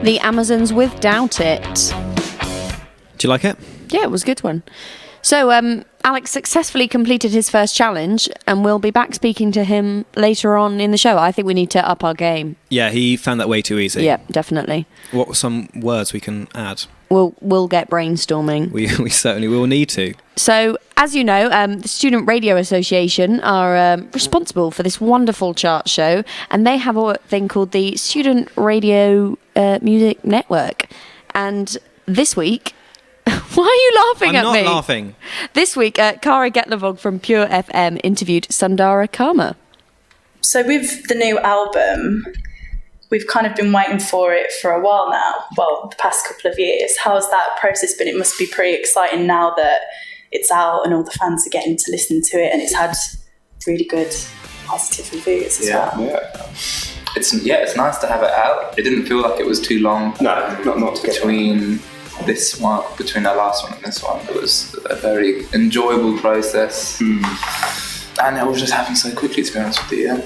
The Amazons with Doubt It. Do you like it? Yeah, it was a good one. So, Alex successfully completed his first challenge, and we'll be back speaking to him later on in the show. I think we need to up our game. Yeah, he found that way too easy. Yeah, definitely. What were some words we can add? We'll get brainstorming. We certainly will need to. So, as you know, the Student Radio Association are responsible for this wonderful chart show, and they have a thing called the Student Radio Music Network. And this week... Why are you laughing at me? I'm not laughing. This week, Kara Getlavog from Pure FM interviewed Sundara Karma. So with the new album, we've kind of been waiting for it for a while now. Well, the past couple of years. How's that process been? It must be pretty exciting now that it's out and all the fans are getting to listen to it, and it's had really good positive reviews as well. Yeah. It's nice to have it out. It didn't feel like it was too long. No, not between this one, between our last one and this one. It was a very enjoyable process, and it was just happening so quickly, to be honest with you.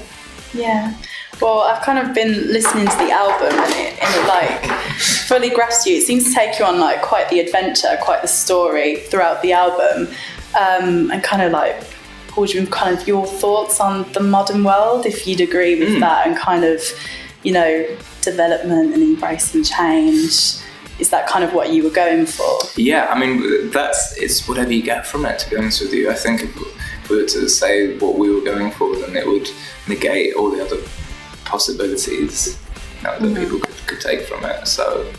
Yeah. Well, I've kind of been listening to the album, and it like fully grasps you. It seems to take you on like quite the adventure, quite the story throughout the album, and kind of like pulls you in kind of your thoughts on the modern world, if you'd agree with that, and kind of, you know, development and embracing change. Is that kind of what you were going for? Yeah, I mean, it's whatever you get from it, to be honest with you. I think if we were to say what we were going for, then it would negate all the other possibilities that people could take from it. So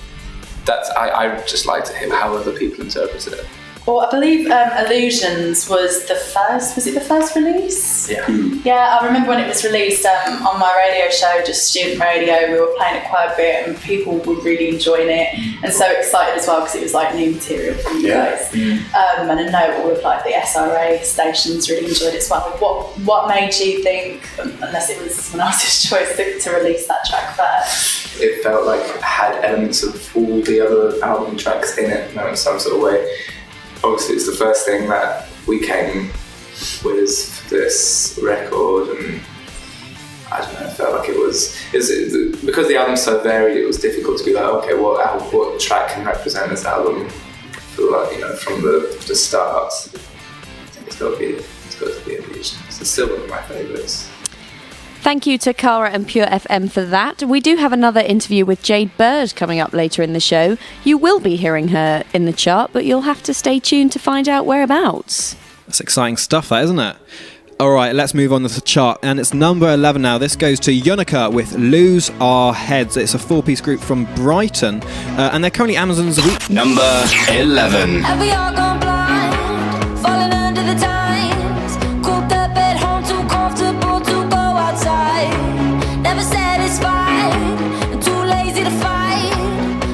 I just like to hear how other people interpret it. Well, I believe Illusions was the first release? Yeah. Yeah, I remember when it was released on my radio show, just student radio, we were playing it quite a bit and people were really enjoying it and so excited as well because it was like new material from you guys. And I know all of like the SRA stations really enjoyed it as well. What made you think, unless it was someone else's choice, to release that track first? It felt like it had elements of all the other album tracks in it, in some sort of way. Obviously, it's the first thing that we came with this record, and I don't know, it felt like it was because the album's so varied. It was difficult to be like, okay, what track can represent this album? For like, you know, from the start. I think it's got to be Illusions. It's still one of my favourites. Thank you to Cara and Pure FM for that. We do have another interview with Jade Bird coming up later in the show. You will be hearing her in the chart, but you'll have to stay tuned to find out whereabouts. That's exciting stuff, that, isn't it? All right, let's move on to the chart. And it's number 11 now. This goes to Yonica with Lose Our Heads. It's a four-piece group from Brighton. And they're currently Amazon's week. Number 11. Have we all gone blind, falling under the times, cooped up at home, too comfortable to go outside, never satisfied, and too lazy to fight,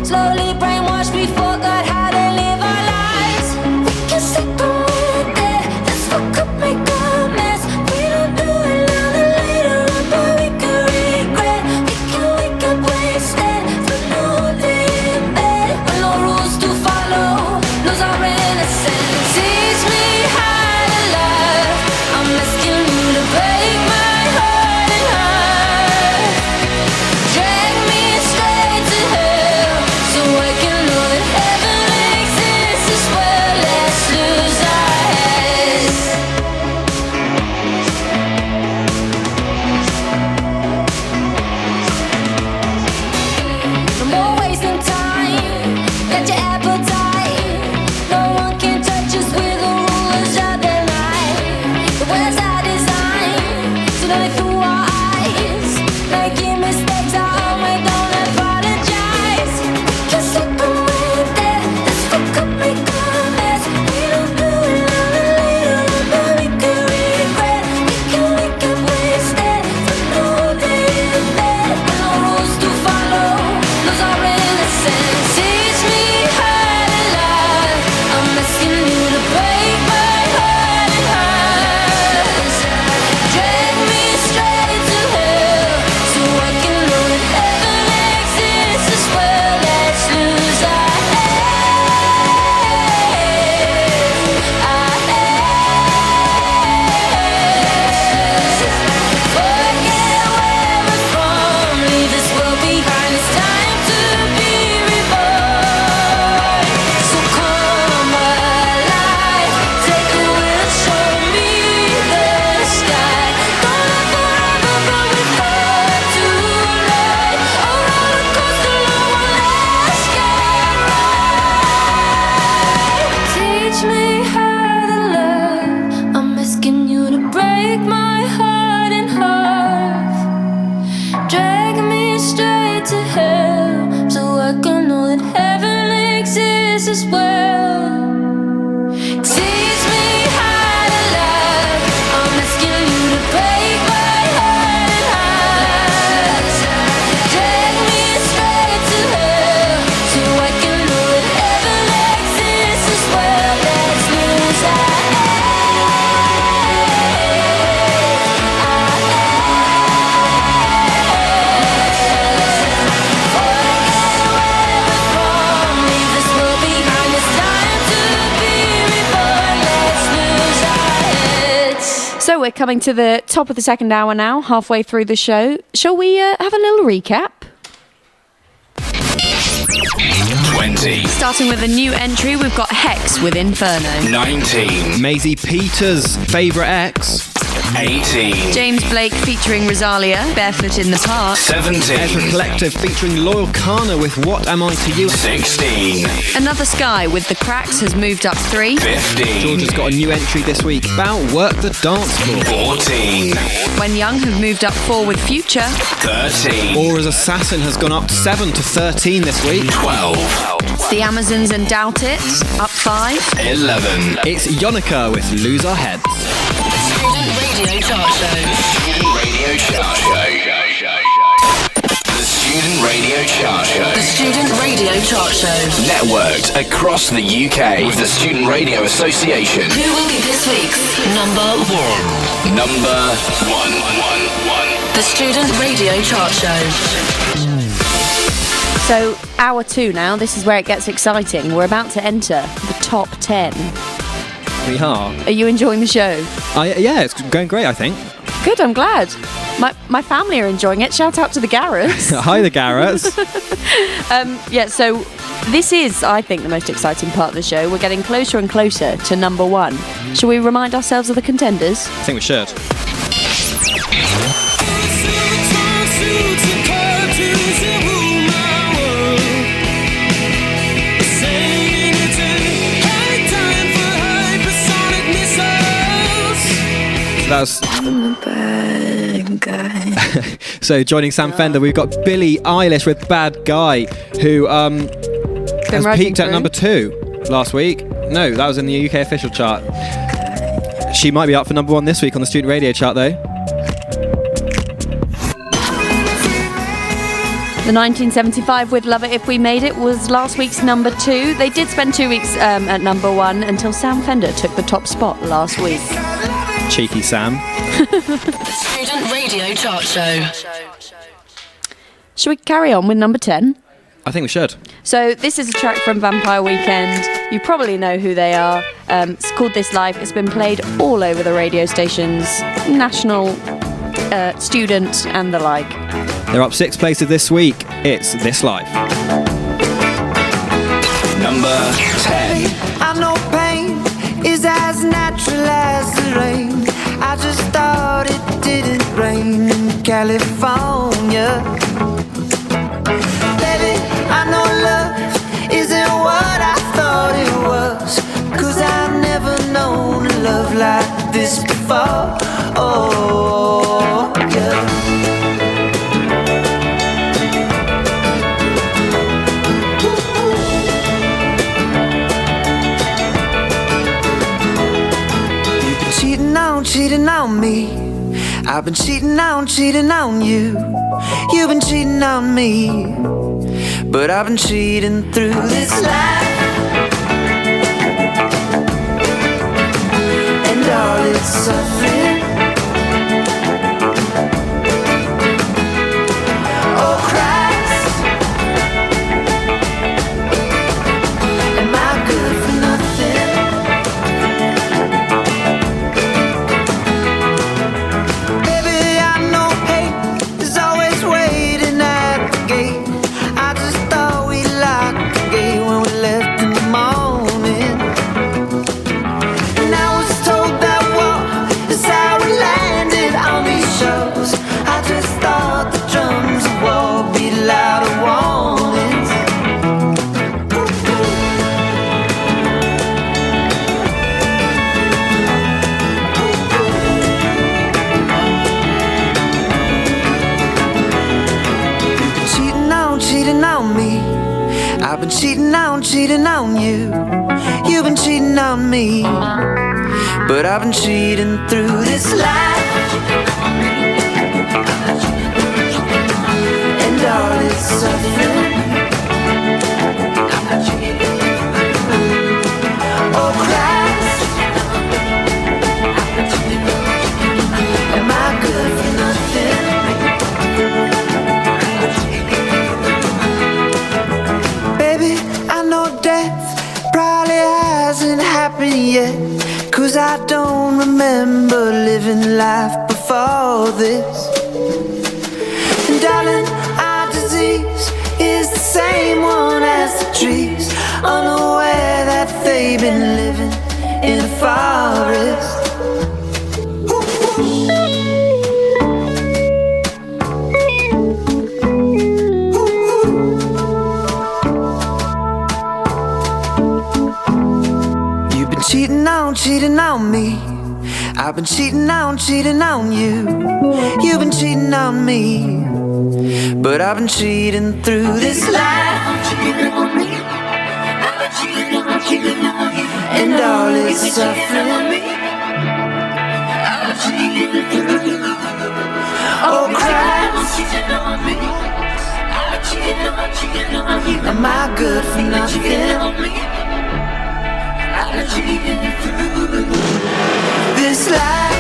slowly brainwashed, we forgot how to live our lives. We can stick on there, this fuck could make a mess, we don't do it now, then later on, but we can regret, we can wake up wasted, for no day in bed, with no rules to follow, lose our innocence. we're coming to the top of the second hour now, halfway through the show. Shall we have a little recap? 20. Starting with a new entry, we've got Hex with Inferno. 19. Maisie Peters' favourite ex. 18. James Blake featuring Rosalia, Barefoot in the Park. 17. Ezra Collective featuring Loyal Kana with What Am I to You. 16. Another Sky with The Cracks has moved up 3. 15. Georgia's got a new entry this week about Work the Dance Floor. 14. When Young have moved up 4 with Future. 13. Aura's Assassin has gone up 7 to 13 this week. 12. It's the Amazons and Doubt It, up 5. 11. It's Yonica with Lose Our Heads. Student Radio Chart Show. Student Radio Chart Show. The Student Radio Chart Show. The Student Radio Chart Show. Networked across the UK with the Student Radio Association. Who will be this week's number 1? Number 1. The Student Radio Chart Show. So, hour 2 now, this is where it gets exciting. We're about to enter the top 10. We are. Are you enjoying the show? Yeah, it's going great, I think. Good, I'm glad. My family are enjoying it. Shout out to the Garretts. Hi, the Garretts. So this is, I think, the most exciting part of the show. We're getting closer and closer to number 1. Shall we remind ourselves of the contenders? I think we should. That's so joining Sam Fender, we've got Billie Eilish with Bad Guy, who has peaked at number 2 last week. No, that was in the UK official chart. She might be up for number 1 this week on the Student Radio chart, though. The 1975 with Love It If We Made It was last week's number 2. They did spend 2 weeks at number 1 until Sam Fender took the top spot last week. Cheeky Sam. Student Radio Chart Show. Shall we carry on with number 10? I think we should. So this is a track from Vampire Weekend. You probably know who they are. It's called This Life. It's been played all over the radio stations, national, student and the like. They're up 6 places this week. It's This Life. Number 10. I know pain is as natural as the rain. I just thought it didn't rain in California. Baby, I know love isn't what I thought it was, 'cause I've never known a love like this before. Oh, yeah. Cheating on me. I've been cheating on you. You've been cheating on me. But I've been cheating through this life. And all its suffering. Oh Christ, am I good for nothing? I've been cheating on you. You've been cheating on me. But I've been cheating through this life. And all its suffering. Oh Christ, am I good for nothing? Yet, 'cause I don't remember living life this. And darling, our disease is the same one as the trees, unaware that they've been living in a forest. You've been cheating on me. I've been cheating on you. You've been cheating on me, but I've been cheating through this life. And all is suffering. Oh, Christ, am I good for nothing? This life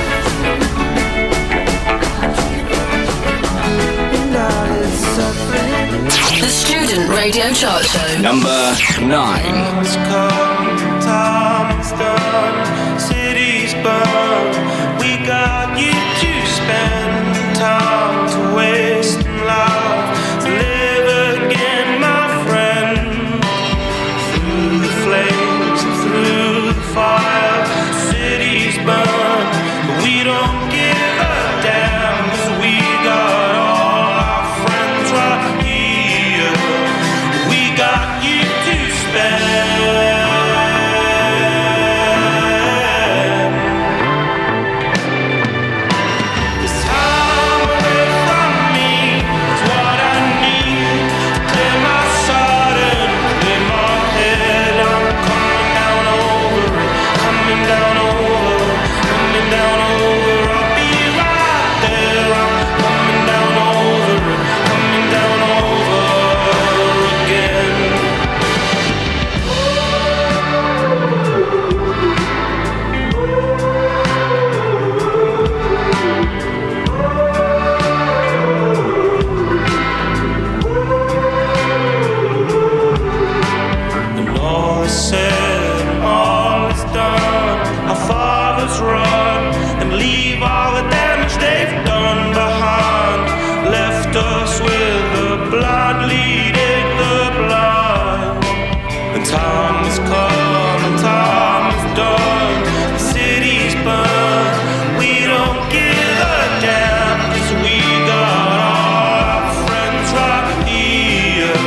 and all its suffering. The Student Radio Chart Show. Number 9. It's come, time is done, cities burn. We got you to spend time to waste and love, to live again, my friend. Through the flames and through the fire, cities burn, but we don't give a damn, 'cause we got all our friends right here. We got you to spend. This time away from me is what I need to clear my sight and clear my head. I'm coming down over it, coming down over it, coming down over it. I'll be right there. I'm coming down over it, coming down over again. And all is said, and all is done. Our fathers run and leave all the damage they've done behind. Left us with the blood leading the blind. And time has come and time is done. The cities burn. We don't give a damn, 'cause we got all our friends right here.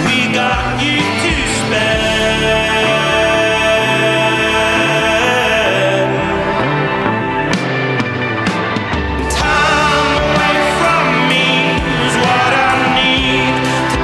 We got you to spend. Time away from me is what I need to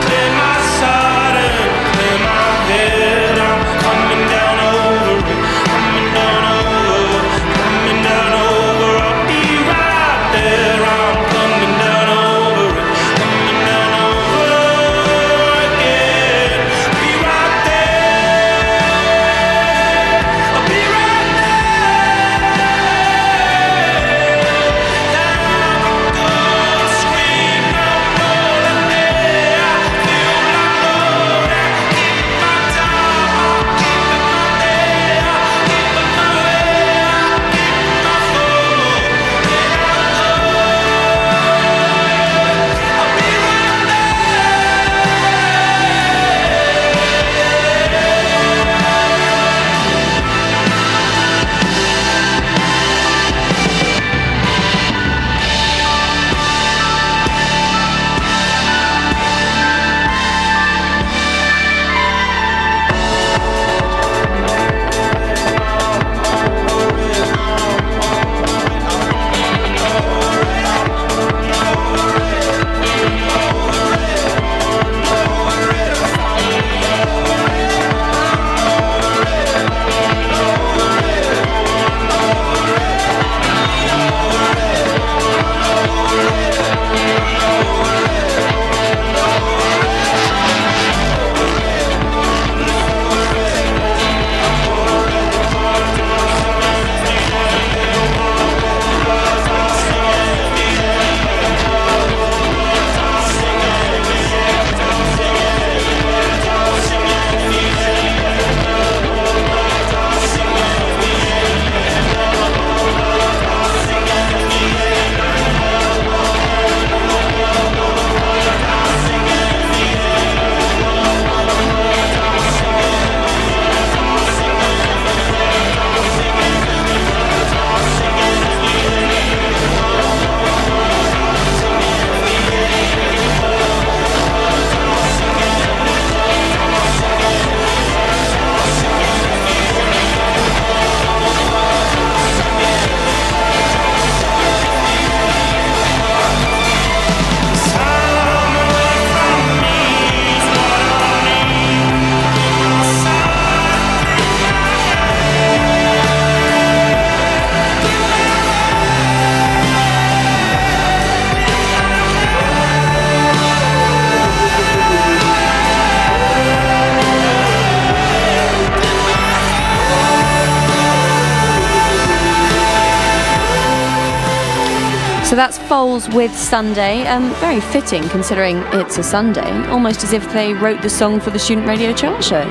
So that's Foals with Sunday. Very fitting considering it's a Sunday. Almost as if they wrote the song for the Student Radio Chart Show.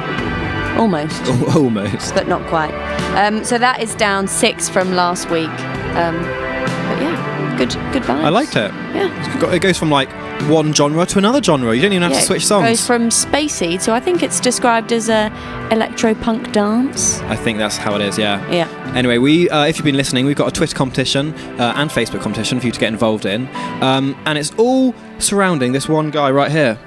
Almost. Almost. But not quite. So that is down 6 from last week. But yeah, good vibes. I liked it. Yeah. It goes from like one genre to another genre. You don't even have to switch songs. It goes from spacey to, I think it's described as a electro-punk dance. I think that's how it is, yeah. Yeah. Anyway, if you've been listening, we've got a Twitter competition and Facebook competition for you to get involved in. And it's all surrounding this one guy right here.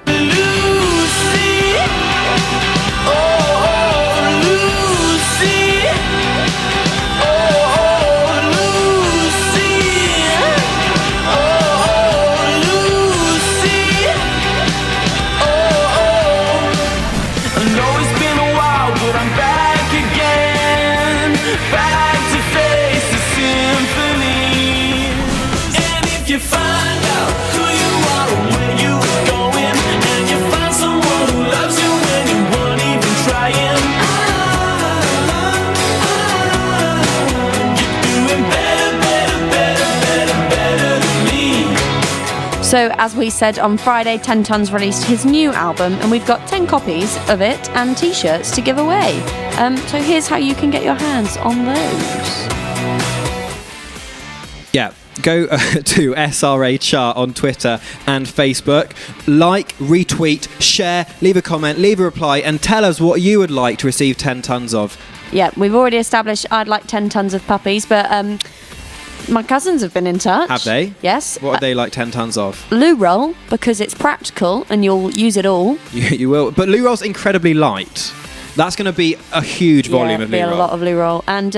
So, as we said on Friday, 10 Tons released his new album, and we've got 10 copies of it and t-shirts to give away. So here's how you can get your hands on those. Yeah, go to SRA Chart on Twitter and Facebook. Like, retweet, share, leave a comment, leave a reply, and tell us what you would like to receive 10 tons of. Yeah, we've already established I'd like 10 tons of puppies, but my cousins have been in touch. Have they? Yes. What would they like 10 tons of? Loo roll, because it's practical and you'll use it all. You will. But loo roll's incredibly light. That's going to be a huge volume of loo roll. Yeah, a lot of loo roll. And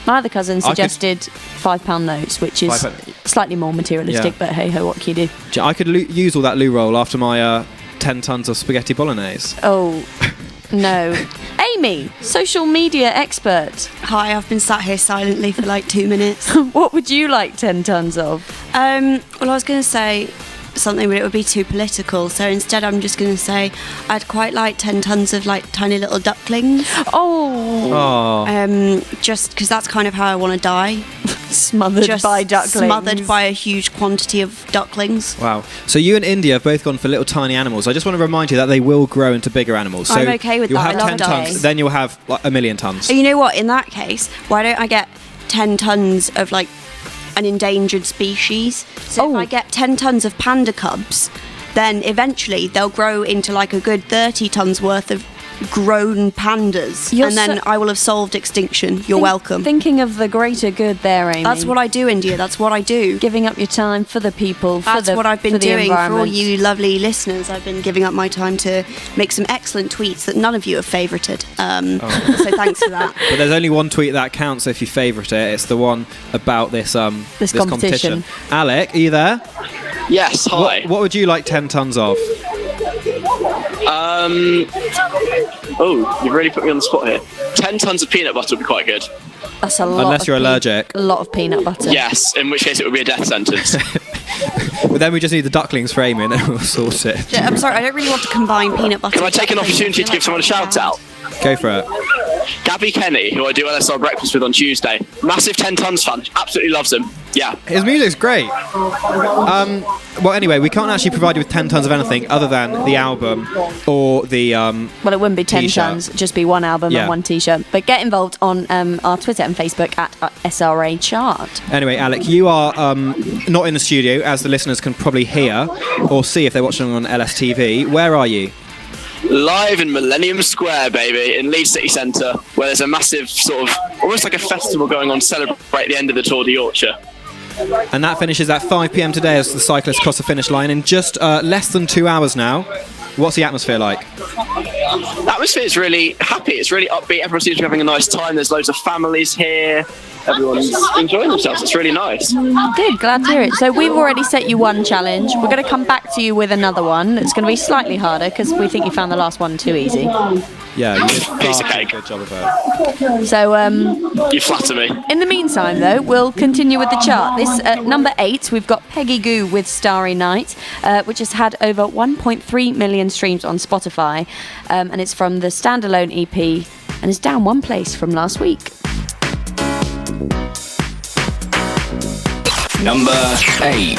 my other cousin suggested £5 notes, which is slightly more materialistic, but hey ho, what can you do? I could use all that loo roll after my 10 tons of spaghetti bolognese. Oh, no. Amy, social media expert. Hi, I've been sat here silently for like 2 minutes. What would you like 10 tons of? Well, I was going to say something, but it would be too political. So instead, I'm just going to say I'd quite like 10 tons of like tiny little ducklings. Oh. Just because that's kind of how I want to die. Smothered by ducklings. Smothered by a huge quantity of ducklings. Wow. So you and India have both gone for little tiny animals. I just want to remind you that they will grow into bigger animals. So I'm okay with you'll that. have 10 tons, then you'll have like 1 million tons. You know what? In that case, why don't I get 10 tons of like an endangered species? So if I get 10 tons of panda cubs, then eventually they'll grow into like a good 30 tons worth of grown pandas, and then I will have solved extinction. You're welcome. Thinking of the greater good there, Amy. That's what I do, India. That's what I do. Giving up your time for the people. That's what I've been doing for all you lovely listeners. I've been giving up my time to make some excellent tweets that none of you have favourited. So thanks for that. But there's only one tweet that counts if you favourite it. It's the one about this competition. Alec, are you there? Yes, hi. What would you like 10 tons of? Oh, you've really put me on the spot here. 10 tons of peanut butter would be quite good. That's a lot. Unless you're allergic. A lot of peanut butter. Yes, in which case it would be a death sentence. But then we just need the ducklings for Amy and then we'll sort it. I'm sorry, I don't really want to combine peanut butter. Can I take an opportunity to give someone a shout out? Go for it. Gabby Kenny, who I do LSR breakfast with on Tuesday. Massive 10 tons fan. Absolutely loves him. Yeah. His music's great. Well, anyway, we can't actually provide you with 10 tons of anything other than the album or the well, it wouldn't be 10 tons, it'd just be one album and one t-shirt. But get involved on our Twitter and Facebook at SRA Chart. Anyway, Alec, you are not in the studio, as the listeners can probably hear or see if they're watching on LSTV. Where are you? Live in Millennium Square, baby, in Leeds City Centre, where there's a massive sort of, almost like a festival going on to celebrate the end of the Tour de Yorkshire. And that finishes at 5 p.m. today as the cyclists cross the finish line in just less than 2 hours now. What's the atmosphere like? The atmosphere is really happy. It's really upbeat. Everyone seems to be having a nice time. There's loads of families here. Everyone's enjoying themselves. It's really nice. Good, glad to hear it. So we've already set you one challenge. We're going to come back to you with another one. It's going to be slightly harder because we think you found the last one too easy. Yeah, you did a good job of it. So, you flatter me. In the meantime, though, we'll continue with the chart. This number 8, we've got Peggy Goo with Starry Night, which has had over 1.3 million streams on Spotify, and it's from the standalone EP, and is down one place from last week. Number 8.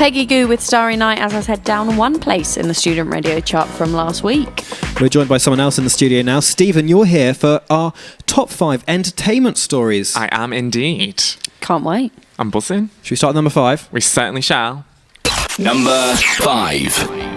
Peggy Goo with Starry Night, as I said, down one place in the student radio chart from last week. We're joined by someone else in the studio now. Stephen, you're here for our top 5 entertainment stories. I am indeed. Can't wait. I'm buzzing. Should we start at number 5? We certainly shall. Number 5.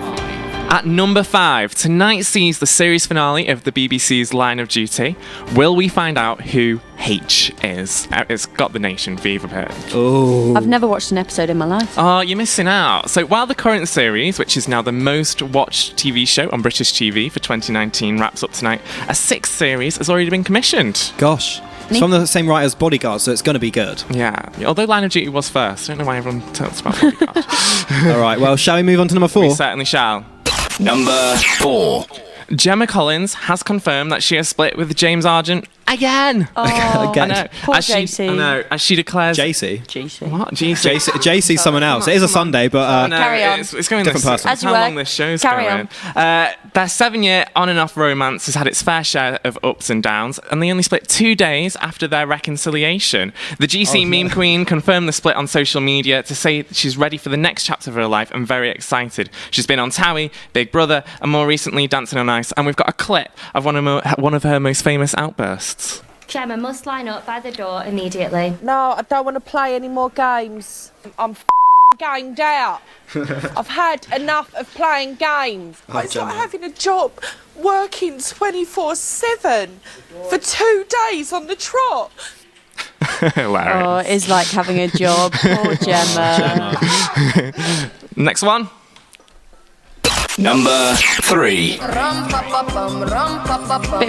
At number 5, tonight sees the series finale of the BBC's Line of Duty. Will we find out who H is? It's got the nation fever pitch. Oh. I've never watched an episode in my life. Oh, you're missing out. So while the current series, which is now the most watched TV show on British TV for 2019, wraps up tonight, a 6th series has already been commissioned. Gosh. It's from the same writer as Bodyguard, so it's going to be good. Yeah. Although Line of Duty was first. I don't know why everyone talks about Bodyguard. All right, well, shall we move on to number 4? We certainly shall. Number 4. Gemma Collins has confirmed that she has split with James Argent again. Oh, Again. I know. Poor As JC. I know. As she declares. JC? What? JC? JC's someone else. It is a Sunday, but No, Carry on. It's going different person. As you how were. long this show's Carry going. Their 7-year on and off romance has had its fair share of ups and downs, and they only split 2 days after their reconciliation. The GC meme queen confirmed the split on social media to say that she's ready for the next chapter of her life and very excited. She's been on Towie, Big Brother, and more recently Dancing on Ice, and we've got a clip of one of her most famous outbursts. Gemma must line up by the door immediately. No, I don't want to play any more games. I'm gamed out. I've had enough of playing games. It's like having a job working 24/7 for 2 days on the trot. Hilarious. Oh, it's like having a job. Poor Gemma. Next one. Number 3. Bit of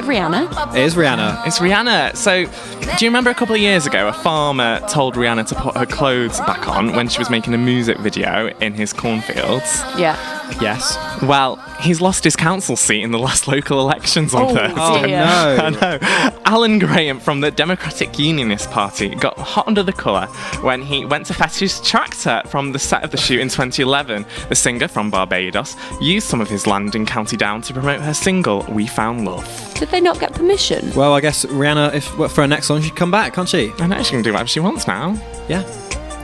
Rihanna. it is Rihanna. It's Rihanna. So, do you remember a couple of years ago, a farmer told Rihanna to put her clothes back on when she was making a music video in his cornfields? Yeah. Yes. Well, he's lost his council seat in the last local elections on Thursday. Oh, no. I know. Alan Graham from the Democratic Unionist Party got hot under the colour when he went to fetch his tractor from the set of the shoot in 2011. The singer from Barbados used some of his land in County Down to promote her single, We Found Love. Did they not get permission? Well, I guess Rihanna, for her next song, she'd come back, can't she? I know, she can do whatever she wants now. Yeah.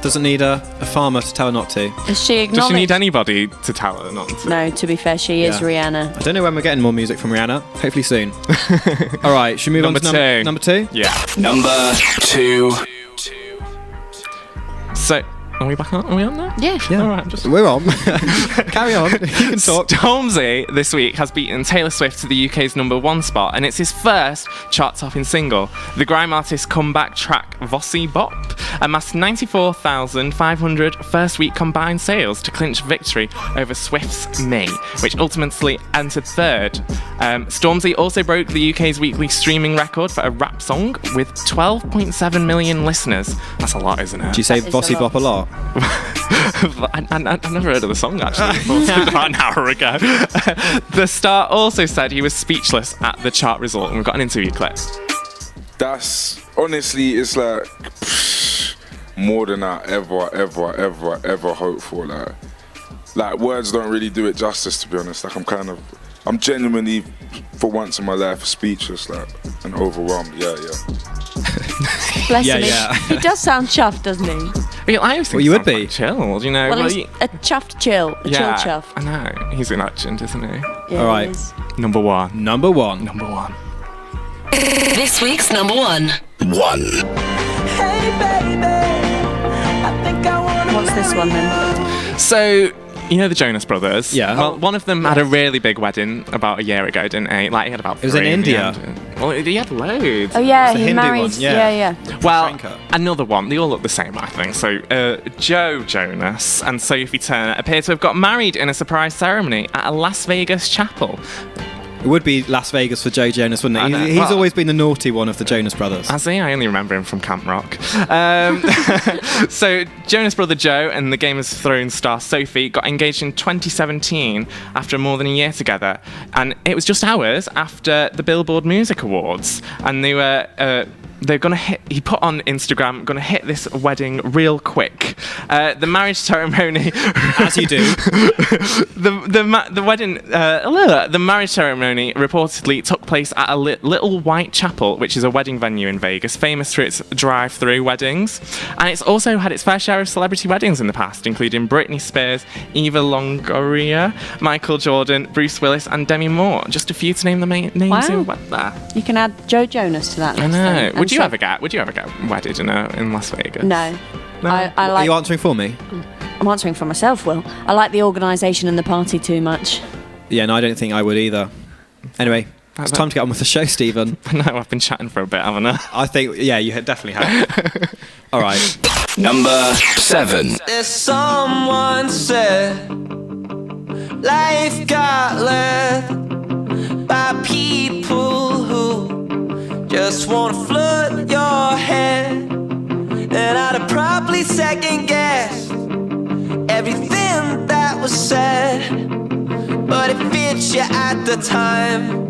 Doesn't need a farmer to tell her not to. Is she acknowledged? Does she need anybody to tell her not to? No, to be fair, she is Rihanna. I don't know when we're getting more music from Rihanna. Hopefully soon. All right, should we move on to number two? Yeah. Number 2. So, are we back on? Are we on now? Yeah. All right, We're on. Carry on. You can talk. Stormzy this week has beaten Taylor Swift to the UK's #1 spot, and it's his first chart-topping single. The grime artist's comeback track, Vossi Bop, amassed 94,500 first-week combined sales to clinch victory over Swift's Me, which ultimately entered third. Stormzy also broke the UK's weekly streaming record for a rap song with 12.7 million listeners. That's a lot, isn't it? Do you say Vossi Bop a lot? I never heard of the song actually. About an hour ago. The star also said he was speechless at the chart result, and we've got an interview clip. That's honestly, it's like more than I ever hoped for. Like words don't really do it justice, to be honest. Like I'm genuinely, for once in my life, speechless, like, and overwhelmed. Yeah. Bless Yeah, him. yeah. He does sound chuffed, doesn't he? I always think you would he be. sounds quite chilled, you know. Well, Well, he's a chuffed chill. A chill chuff. I know. He's an legend, isn't he? Yeah, All right. he is. Number one. Number one. This week's number 1. What's this one then? So, you know the Jonas Brothers? Yeah. Well, one of them had a really big wedding about a year ago, didn't he? Like, he had about 3. It was in the India. end. Well, he had loads. Oh yeah, It's the he Hindu married. one, yeah. Yeah. Well, another one. They all look the same, I think. So, Joe Jonas and Sophie Turner appear to have got married in a surprise ceremony at a Las Vegas chapel. It would be Las Vegas for Joe Jonas, wouldn't I it? know. He's Well- always been the naughty one of the Jonas Brothers. I see. I only remember him from Camp Rock. So Jonas brother Joe and the Game of Thrones star Sophie got engaged in 2017 after more than a year together, and it was just hours after the Billboard Music Awards, and they were. They're gonna hit. He put on Instagram, gonna hit this wedding real quick. The marriage ceremony, as you do. the wedding, the marriage ceremony reportedly took place at a Little White Chapel, which is a wedding venue in Vegas, famous for its drive-through weddings, and it's also had its fair share of celebrity weddings in the past, including Britney Spears, Eva Longoria, Michael Jordan, Bruce Willis, and Demi Moore. Just a few to name the names who went there. You can add Joe Jonas to that. I list know. then. Would you ever get wedded in Las Vegas? No. No? I Are like. you answering for me? I'm answering for myself, Will. I like the organisation and the party too much. Yeah, no, I don't think I would either. Anyway, it's time to get on with the show, Stephen. No, I've been chatting for a bit, haven't I? I think, yeah, you definitely have. All right. Number 7. There's someone said life got led by people who just wanna flood your head, and I'd have probably second guessed everything that was said, but it fits you at the time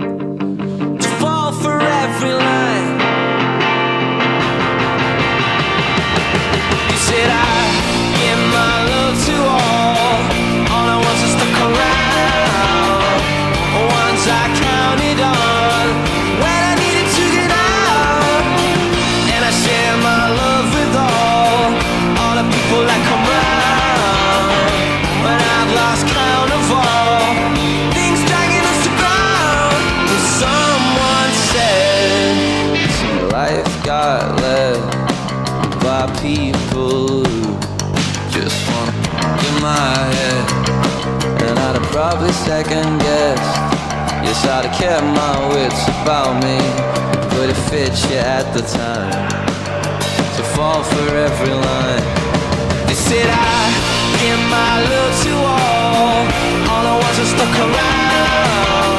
to fall for every line. You said I give my love to all the ones that stuck around, ones I counted on when I needed to get out, and I share my love with all the people that come round, but I've lost count of all things dragging us to ground. And someone said, see, life got led by people who just wanna get my head, and I'd have probably second guessed. Yes, I'd have kept my wits about me, but it fits you at the time to fall for every line. They said I give my love to all the ones that stuck around,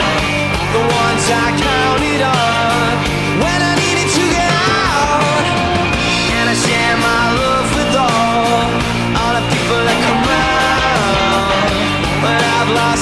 the ones I counted on when I needed to get out, and I share my love with all the people that come round, but I've lost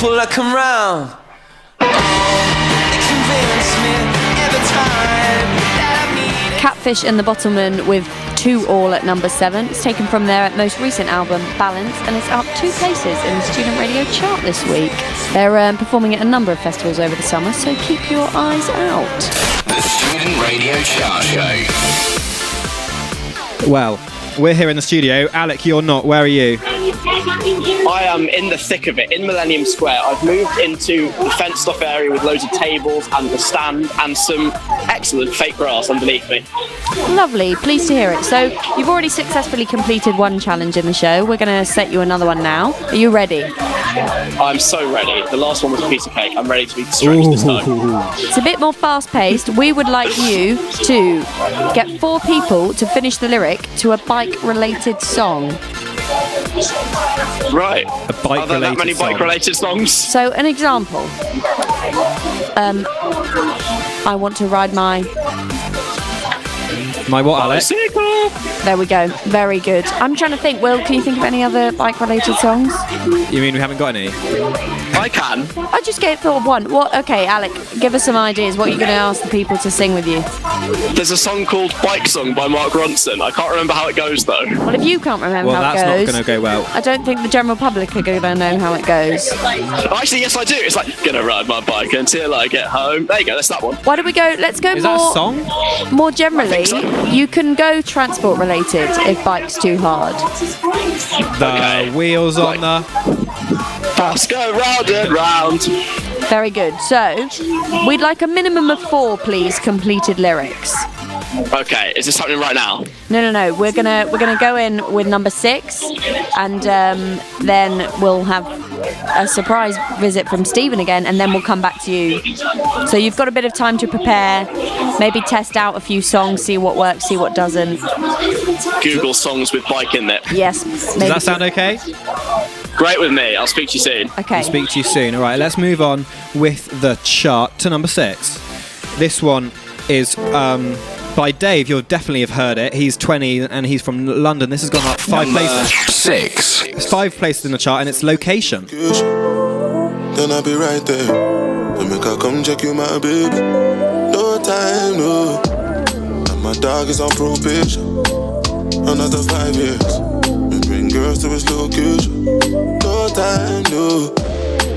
people that come round, they convince me every time that I meet it. Catfish and the Bottlemen with 2-all at number 7. It's taken from their most recent album, Balance, and it's up 2 places in the student radio chart this week. They're performing at a number of festivals over the summer, so keep your eyes out. The Student Radio Chart Show. Well, we're here in the studio. Alec, you're not. Where are you? I am in the thick of it, in Millennium Square. I've moved into the fenced-off area with loads of tables and the stand and some excellent fake grass underneath me. Lovely, pleased to hear it. So, you've already successfully completed one challenge in the show. We're going to set you another one now. Are you ready? I'm so ready. The last one was a piece of cake. I'm ready to be stretched this time. It's a bit more fast-paced. We would like you to get 4 people to finish the lyric to a bike-related song. Right. A bike-related Are there that many song. bike-related songs? So, an example. I want to ride my... My what, Alec? There we go. Very good. I'm trying to think. Will, can you think of any other bike-related songs? You mean we haven't got any? I can. I just thought of one. What? Okay, Alec, give us some ideas. What are you going to ask the people to sing with you? There's a song called Bike Song by Mark Ronson. I can't remember how it goes, though. Well, if you can't remember Well, how it that's goes... not going to go well. I don't think the general public are going to know how it goes. Actually, yes, I do. It's like, gonna ride my bike until I get home. There you go, that's that one. Why don't we go... Let's go Is more... that a song? More generally, you can go transport-related if bike's too hard. The wheels on the... Bus go round and round. Very good. So, we'd like a minimum of 4, please, completed lyrics. Okay, is this happening right now? No. We're gonna go in with number 6, and then we'll have a surprise visit from Stephen again, and then we'll come back to you. So you've got a bit of time to prepare, maybe test out a few songs, see what works, see what doesn't. Google songs with bike in it. Yes. Does that sound okay? Great with me. I'll speak to you soon. Okay. We'll speak to you soon. All right, let's move on with the chart to number 6. This one is by Dave. You'll definitely have heard it. He's 20 and he's from London. This has gone up 5 places. 6. It's 5 places in the chart, and it's Location. Then I'll be right there. To make her come check you, my baby. No time, no. And my dog is on probation. Another 5 years. We bring girls to his location. No time, no.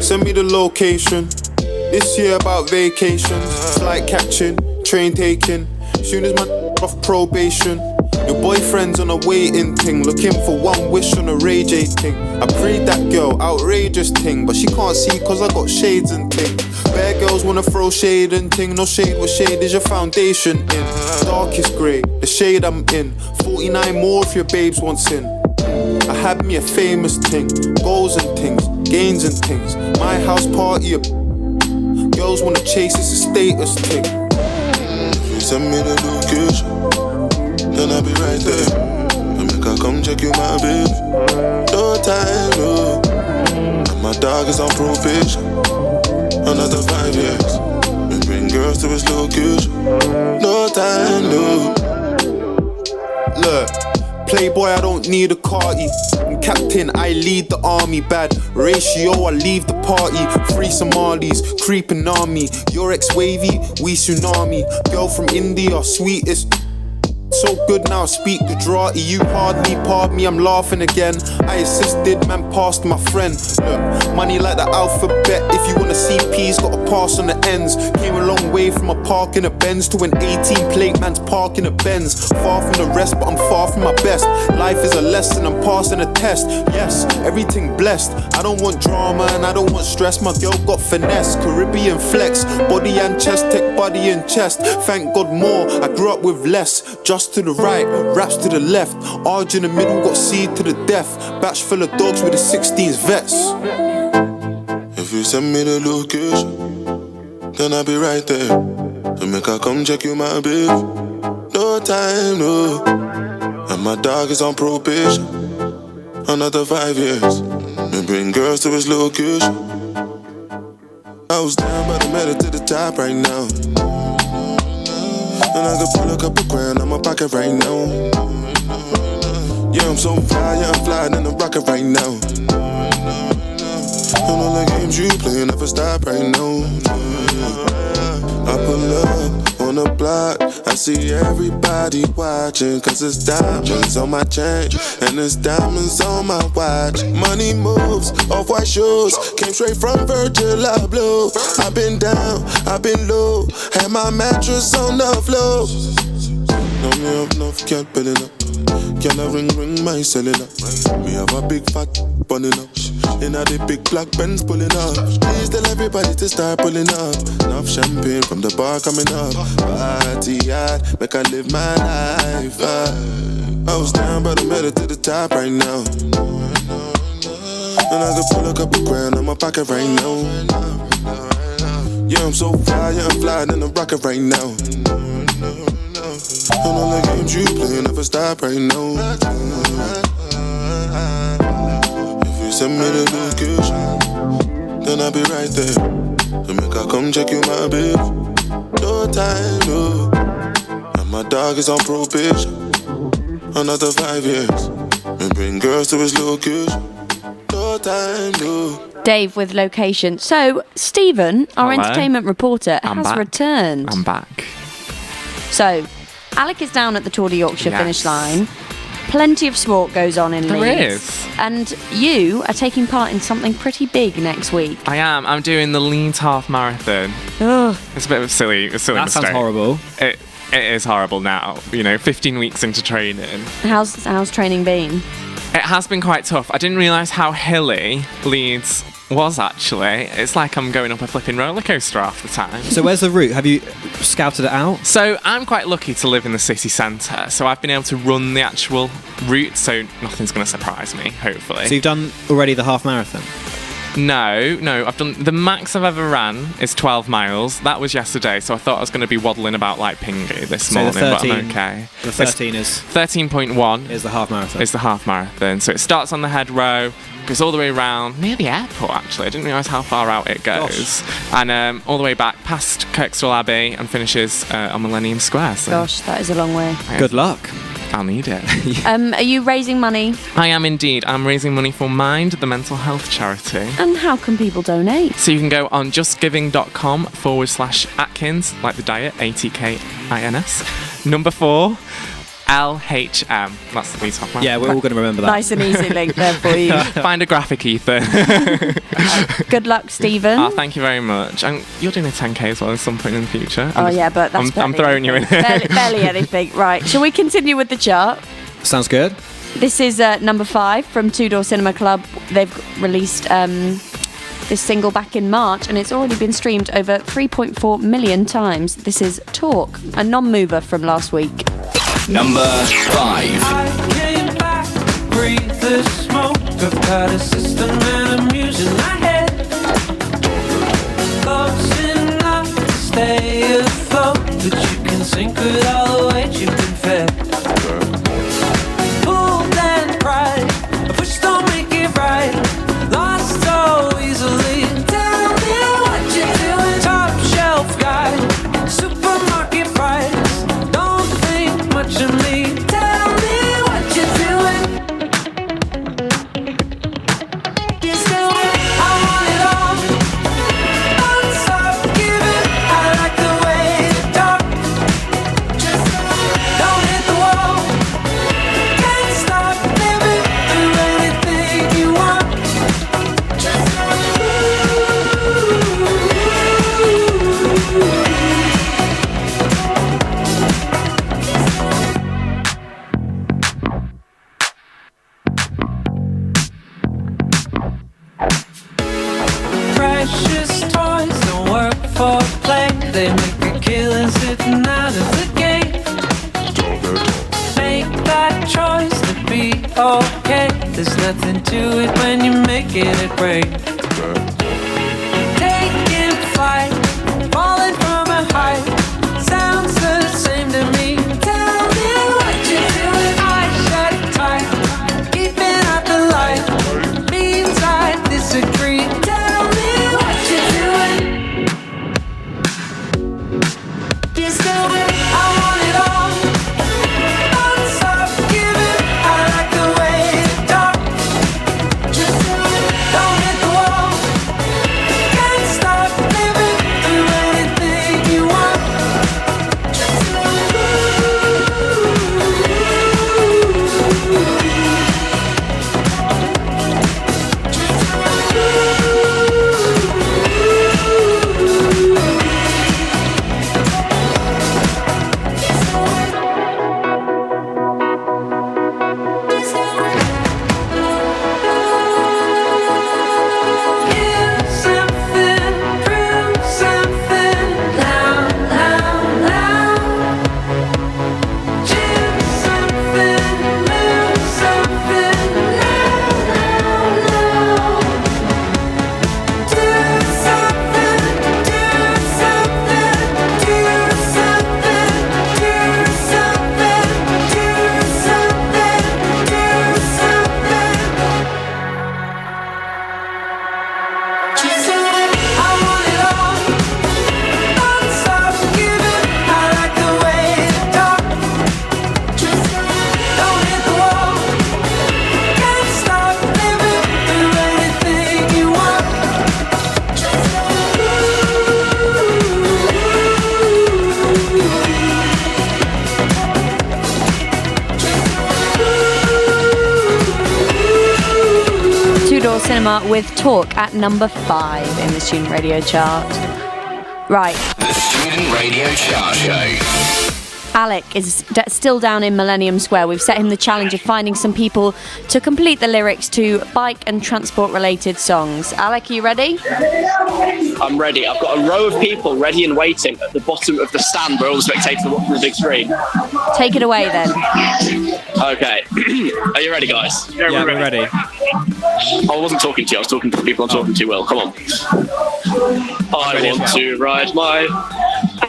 Send me the location. This year about vacations. Flight catching, train taking. Soon as my off probation. Your boyfriend's on a waiting thing, looking for one wish on a Ray J thing. I prayed that girl, outrageous thing, but she can't see cause I got shades and thing. Bad girls wanna throw shade and thing, no shade, what shade is your foundation in? Darkest grey, the shade I'm in, 49 more if your babes wants in. I had me a famous thing, goals and things, gains and things. My house party, girls wanna chase, it's a status thing. If you send me the location, then I'll be right there. I make her come check you, my baby. No time, no. And my dog is on probation. Another 5 years. We bring girls to his location. No time, no. Look, playboy, I don't need a carty. I'm captain, I lead the army. Bad ratio, I leave the party. 3 Somalis, creeping army. Your ex-wavy, we tsunami. Girl from India, sweetest. So good now, I speak Gujarati. You hardly pardon me, I'm laughing again. I assisted, man, passed my friend. Look, money like the alphabet. If you wanna see P's, gotta pass on the ends. Came a long way from a park in a Benz to an 18 plate man's park in a Benz. Far from the rest, but I'm far from my best. Life is a lesson, I'm passing a test. Yes, everything blessed. I don't want drama and I don't want stress. My girl got finesse, Caribbean flex. Body and chest, tech body and chest. Thank God more, I grew up with less. Just to the right, raps to the left. Arj in the middle, got C to the death. Batch full of dogs with the 16s vets. If you send me the location, then I'll be right there. To make her come check you, my baby. No time, no. And my dog is on probation. Another 5 years. We bring girls to his location. I was down, but I made it to the top right now. And I could pull a couple grand on my pocket right now. Yeah, I'm so fly, yeah, I'm flying in the rocket right now. And all the games you play never stop right now. I pull up on the block, I see everybody watching, cause it's diamonds on my chain and it's diamonds on my watch. Money moves, off-white shoes, came straight from Virgil Abloh. I've been down, I've been low, had my mattress on the floor. Know me up enough, can't build it up. Can I ring my cellular? Me have a big fat bunny up. Inna the big black Benz pulling up. Please tell everybody to start pulling up. Enough champagne from the bar coming up. Party hard, make I live my life. I was down but I made it to the top right now. And I can pull a couple grand in my pocket right now. Yeah, I'm so fly, yeah, I'm flying in the rocket right now. And all the games you play never stop right now. If you send me the location, then I'll be right there. To make I come check you, my babe. No time, no. And my dog is on probation. Another 5 years. And bring girls to his location. No time, no. Dave with location. So, Stephen, our Hello. entertainment reporter, has back. returned. I'm back. So, Alec is down at the Tour de Yorkshire Yes. finish line. Plenty of sport goes on in There Leeds. is. And you are taking part in something pretty big next week. I am. I'm doing the Leeds half marathon. Ugh. It's a bit of a silly That mistake. sounds horrible. It is horrible now. 15 weeks into training. How's training been? It has been quite tough. I didn't realise how hilly Leeds was actually. It's like I'm going up a flipping roller coaster half the time. So where's the route? Have you scouted it out? So I'm quite lucky to live in the city centre, so I've been able to run the actual route, so nothing's going to surprise me, hopefully. So you've done already the half marathon? No, I've done the max I've ever ran is 12 miles. That was yesterday, so I thought I was going to be waddling about like Pingy this So morning, the but 13 I'm okay. The 13 is 13.1 is the half marathon. Is the half marathon. So it starts on the head row, goes all the way around near the airport. Actually, I didn't realise how far out it goes, and all the way back past Kirkstall Abbey and finishes on Millennium Square. So Gosh, that is a long way. Good luck. I'll need it. Are you raising money? I am indeed. I'm raising money for Mind, the mental health charity. And how can people donate? So you can go on justgiving.com/Atkins, like the diet, ATKINS. Number 4, LHM. That's the top one. Yeah, we're all going to remember that. Nice and easy link there for you. Find a graphic, Ethan. Good luck, Stephen. Oh, thank you very much. And you're doing a 10k as well at some point in the future. Yeah, but that's I'm throwing you in. barely anything. Right, shall we continue with the chart? Sounds good. This is number 5 from Two Door Cinema Club. They've released this single back in March, and it's already been streamed over 3.4 million times. This is Talk, a non-mover from last week. Number 5. I came back, breathe the smoke. I've got a system and I'm using my head. Close enough to stay afloat, but you can sink with all the weight you've been fed. Pulled and cried, a push don't make it right. Lost so easily. Tell me what you're doing. Top shelf guy, supermarket price. Don't think much of me. Tell me what you're doing. You still I want it all. Don't stop giving. I like the way you talk. Just don't hit the wall. Can't stop living. Do anything you want. Just precious toys don't work for play. They make a killing sitting out of the gate. Make that choice to be okay. There's nothing to it when you're making it break. Taking flight, falling from a height. Sounds the same to me. Tell me what you're doing. Eyes shut tight, keeping out the light. Means I disagree. Tell me what you're doing. You still I want it all. Don't stop giving. I like the way you talk. Just don't hit the wall. Cinema with Talk at number 5 in the Student Radio chart. Right. The Student Radio Chart Show. Alec is still down in Millennium Square. We've set him the challenge of finding some people to complete the lyrics to bike and transport related songs. Alec, are you ready? I'm ready. I've got a row of people ready and waiting at the bottom of the stand where all the spectators are watching the big screen. Take it away then. Okay. Are you ready, guys? Yeah, we're ready. I wasn't talking to you. I was talking to the people I'm talking to. Will, come on. I want to ride my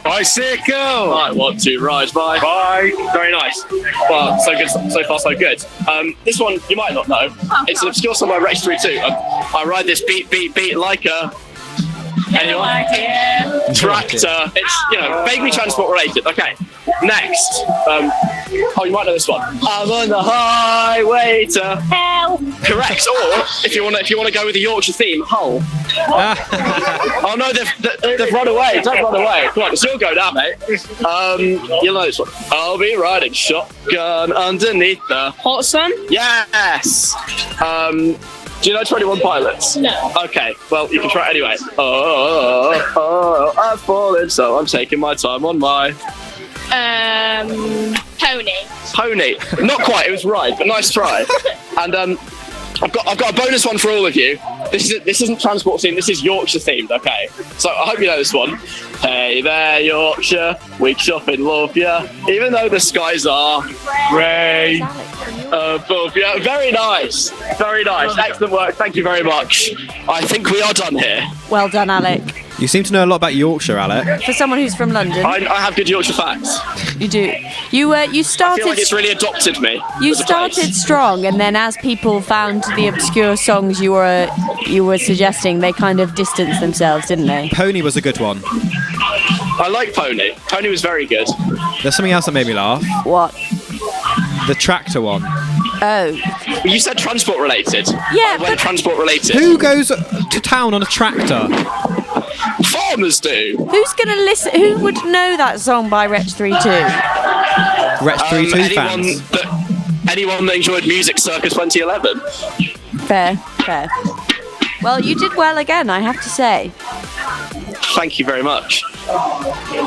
bicycle. I want to ride my bike. Very nice. Well, so good. So far, so good. This one you might not know. It's an obscure song by Rex 32. I ride this beat like a. Anyone? Tractor. It's, vaguely transport related. Okay. Next. You might know this one. I'm on the highway to hell. Correct. Or if you want to go with the Yorkshire theme, Hull. Oh no, they've run away. Don't run away. Come on, it's your go now, mate. You'll know this one. I'll be riding shotgun underneath the hot sun. Yes. Do you know 21 Pilots? No. Okay, well, you can try it anyway. I've fallen, so I'm taking my time on my... Pony. Not quite, it was right, but nice try. And I've got a bonus one for all of you. This isn't transport themed, this is Yorkshire themed, okay? So I hope you know this one. Hey there, Yorkshire, we shop and love ya, even though the skies are grey above ya. Very nice, very nice. Excellent work, thank you very much. I think we are done here. Well done, Alec. You seem to know a lot about Yorkshire, Alec. For someone who's from London. I have good Yorkshire facts. You do. You started... I feel like it's really adopted me. You started strong, and then as people found the obscure songs you were suggesting, they kind of distanced themselves, didn't they? Pony was a good one. I like Pony. Pony was very good. There's something else that made me laugh. What? The tractor one. Oh. You said transport related. Yeah, but transport related. Who goes to town on a tractor? Farmers do. Who's gonna listen? Who would know that song by Wretch 32? Wretch 32 fans. Anyone that enjoyed Music Circus 2011. Fair. Well, you did well again, I have to say. Thank you very much.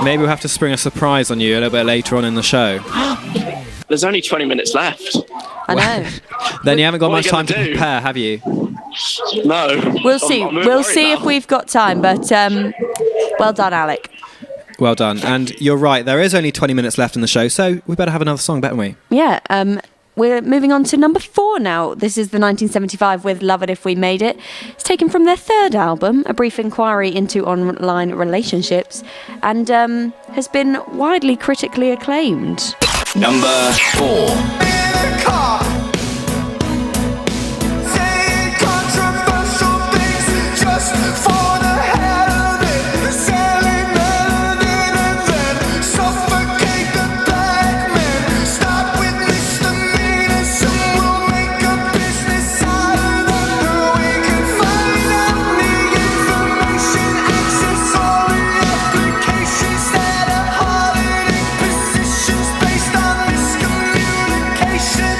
Maybe we'll have to spring a surprise on you a little bit later on in the show. There's only 20 minutes left. I know. Then you haven't got What much are you time to gonna do? prepare, have you? No. We'll see. We'll see if we've got time, but well done, Alec. Well done. And you're right, there is only 20 minutes left in the show, so we better have another song, better we? Yeah, we're moving on to number 4 now. This is the 1975 with Love It If We Made It. It's taken from their third album, A Brief Inquiry into Online Relationships, and has been widely critically acclaimed. Number 4. Based on miscommunication.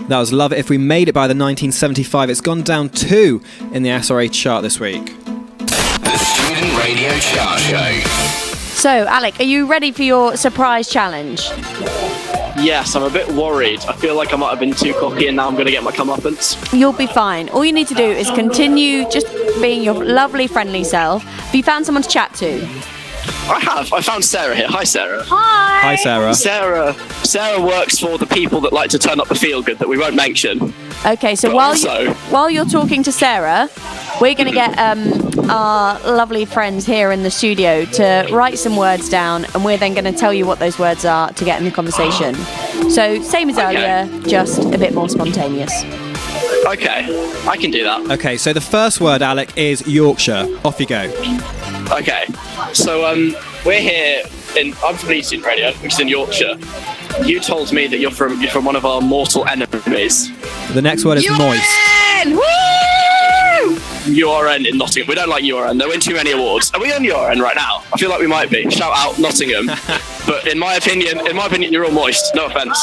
That was Love It If We Made It by the 1975. It's gone down 2 in the SRA chart this week. The Student Radio Chart Show. So, Alec, are you ready for your surprise challenge? Yes, I'm a bit worried. I feel like I might have been too cocky and now I'm going to get my comeuppance. You'll be fine. All you need to do is continue just being your lovely, friendly self. Have you found someone to chat to? I have. I found Sarah here. Hi, Sarah. Hi. Hi, Sarah. Sarah works for the people that like to turn up the feel-good that we won't mention. Okay, so while you're talking to Sarah, we're going to get our lovely friends here in the studio to write some words down, and we're then going to tell you what those words are to get in the conversation. So, same as earlier, just a bit more spontaneous. Okay, I can do that. Okay, so the first word, Alec, is Yorkshire. Off you go. Okay, so we're here I'm from Leeds Student Radio, which is in Yorkshire. You told me that you're from one of our mortal enemies. The next word is moist. Woo! URN in Nottingham. We don't like URN. They win too many awards. Are we on URN right now? I feel like we might be. Shout out Nottingham. But in my opinion, you're all moist. No offence.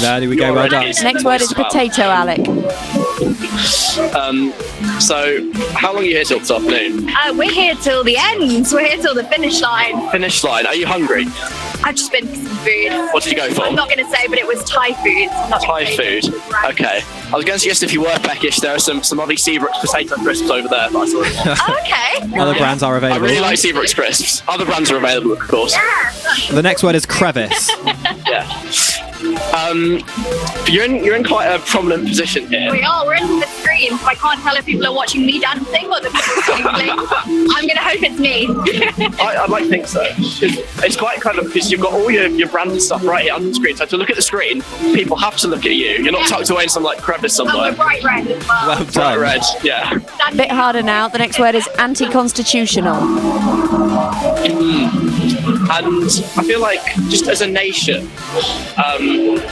There we go. Well done. Next word is potato, Alec. So, how long are you here till this afternoon? We're here till the end. We're here till the finish line. Finish line. Are you hungry? I've just been for some food. What did you go for? I'm not going to say, but it was Thai food. Thai food. Okay. I was going to suggest if you were peckish, there are some lovely Seabrooks potato crisps over there. That I saw. Okay. Other brands are available. I really like Seabrooks crisps. Other brands are available, of course. Yeah. The next word is crevice. Yeah. You're in quite a prominent position here. We are. We're in the screen, so I can't tell if people are watching me dancing or the people singing. I'm going to hope it's me. I'd like to think so. It's quite kind of, because you've got all your branded stuff right here on the screen. So to look at the screen, people have to look at you. You're not tucked away in some crevice somewhere. And we're bright red as well. Well done. Bright red, yeah. A bit harder now. The next word is anti-constitutional. And I feel like, just as a nation,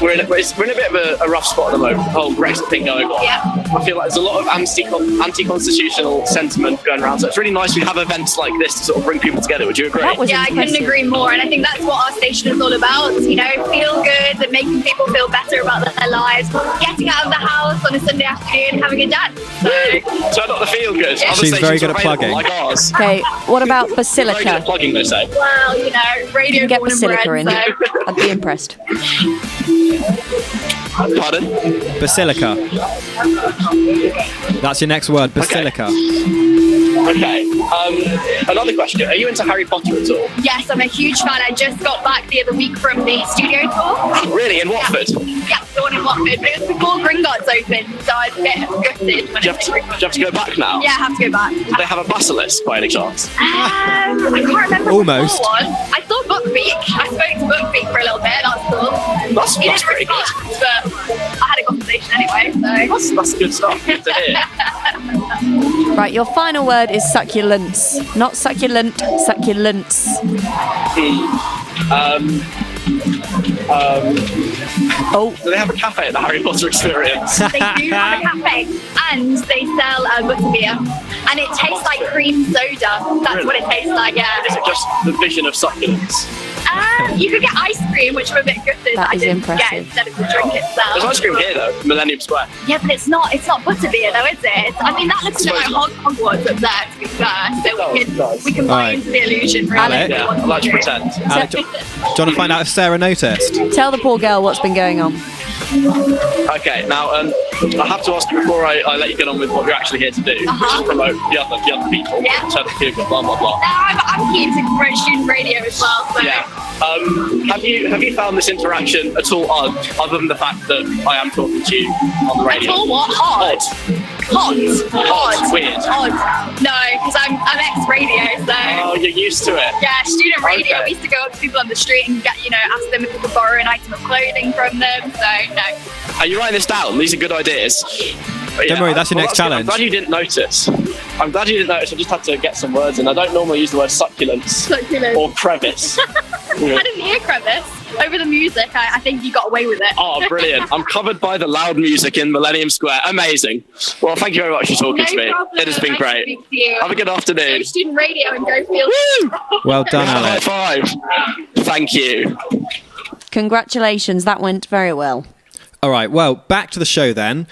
we're in a bit of a rough spot at the moment, the whole Brexit thing going on. Yeah. I feel like there's a lot of anti-constitutional sentiment going around, so it's really nice we have events like this to sort of bring people together. Would you agree? Yeah, I couldn't agree more, and I think that's what our station is all about, feel good and making people feel better about their lives, getting out of the house on a Sunday afternoon, having a dance. So not the feel good. Yeah. She's very good at plugging. Like ours. Okay, what about Very good basilica? at plugging, they say. Well, radio You can get born and basilica bred, in. so. I'd be impressed. Pardon? Basilica. That's your next word, basilica. Okay. Another question. Are you into Harry Potter at all? Yes, I'm a huge fan. I just got back the other week from the studio tour. Really? In Watford? Yeah, the one in Watford. But it was before Gringotts opened, so I was a bit gutted. When Do you have to go back now? Yeah, I have to go back. Do they have a basilisk by any chance? I can't remember. Almost. The full one. I saw Buckbeak. I spoke to Buckbeak for a little bit. That's cool. That's He didn't pretty good. respond, but I had a conversation anyway. So That's good stuff. Good to hear. Right, your final word is succulents. Not succulent, succulents. Do they have a cafe at the Harry Potter Experience? They do have a cafe, and they sell butterbeer, and it tastes like cream soda. That's what it tastes like. Yeah. Is it just the vision of succulents? You could get ice cream, which I'm a bit gutted That I is didn't impressive. get instead of the drink itself. There's ice cream here though, Millennium Square. Yeah, but it's not butterbeer though, is it? I mean, that looks a bit like Hogwarts up there, to be fair. So we can buy Right. into the illusion, really. Alec? Yeah, I like to pretend. Alec, do you want to find out if Sarah noticed? Tell the poor girl what's been going on. Okay, now I have to ask you before I let you get on with what you're actually here to do, which is promote the other people, Yeah. turn the people, blah blah blah. No, I'm keen to promote student radio as well. So. Yeah. Have you found this interaction at all odd, other than the fact that I am talking to you on the radio? At all what? Hard. Hot. Weird. Odd. No, because I'm ex-radio, so. Oh, you're used to it. Yeah, student radio. Okay. We used to go up to people on the street and get, ask them if we could borrow an item of clothing from them. So no. Are you writing this down? These are good ideas. But Don't worry, that's your next good. challenge. I'm glad you didn't notice. I just had to get some words in. I don't normally use the word succulents Succulent. or crevice. I didn't hear crevice. Over the music, I think you got away with it. Oh, brilliant. I'm covered by the loud music in Millennium Square. Amazing. Well, thank you very much for talking to me. problem. It has been Nice to great. speak to you. Have a good afternoon. Go student radio and go feel. Well done, High Alec. five. Thank you. Congratulations, that went very well. All right, well, back to the show then.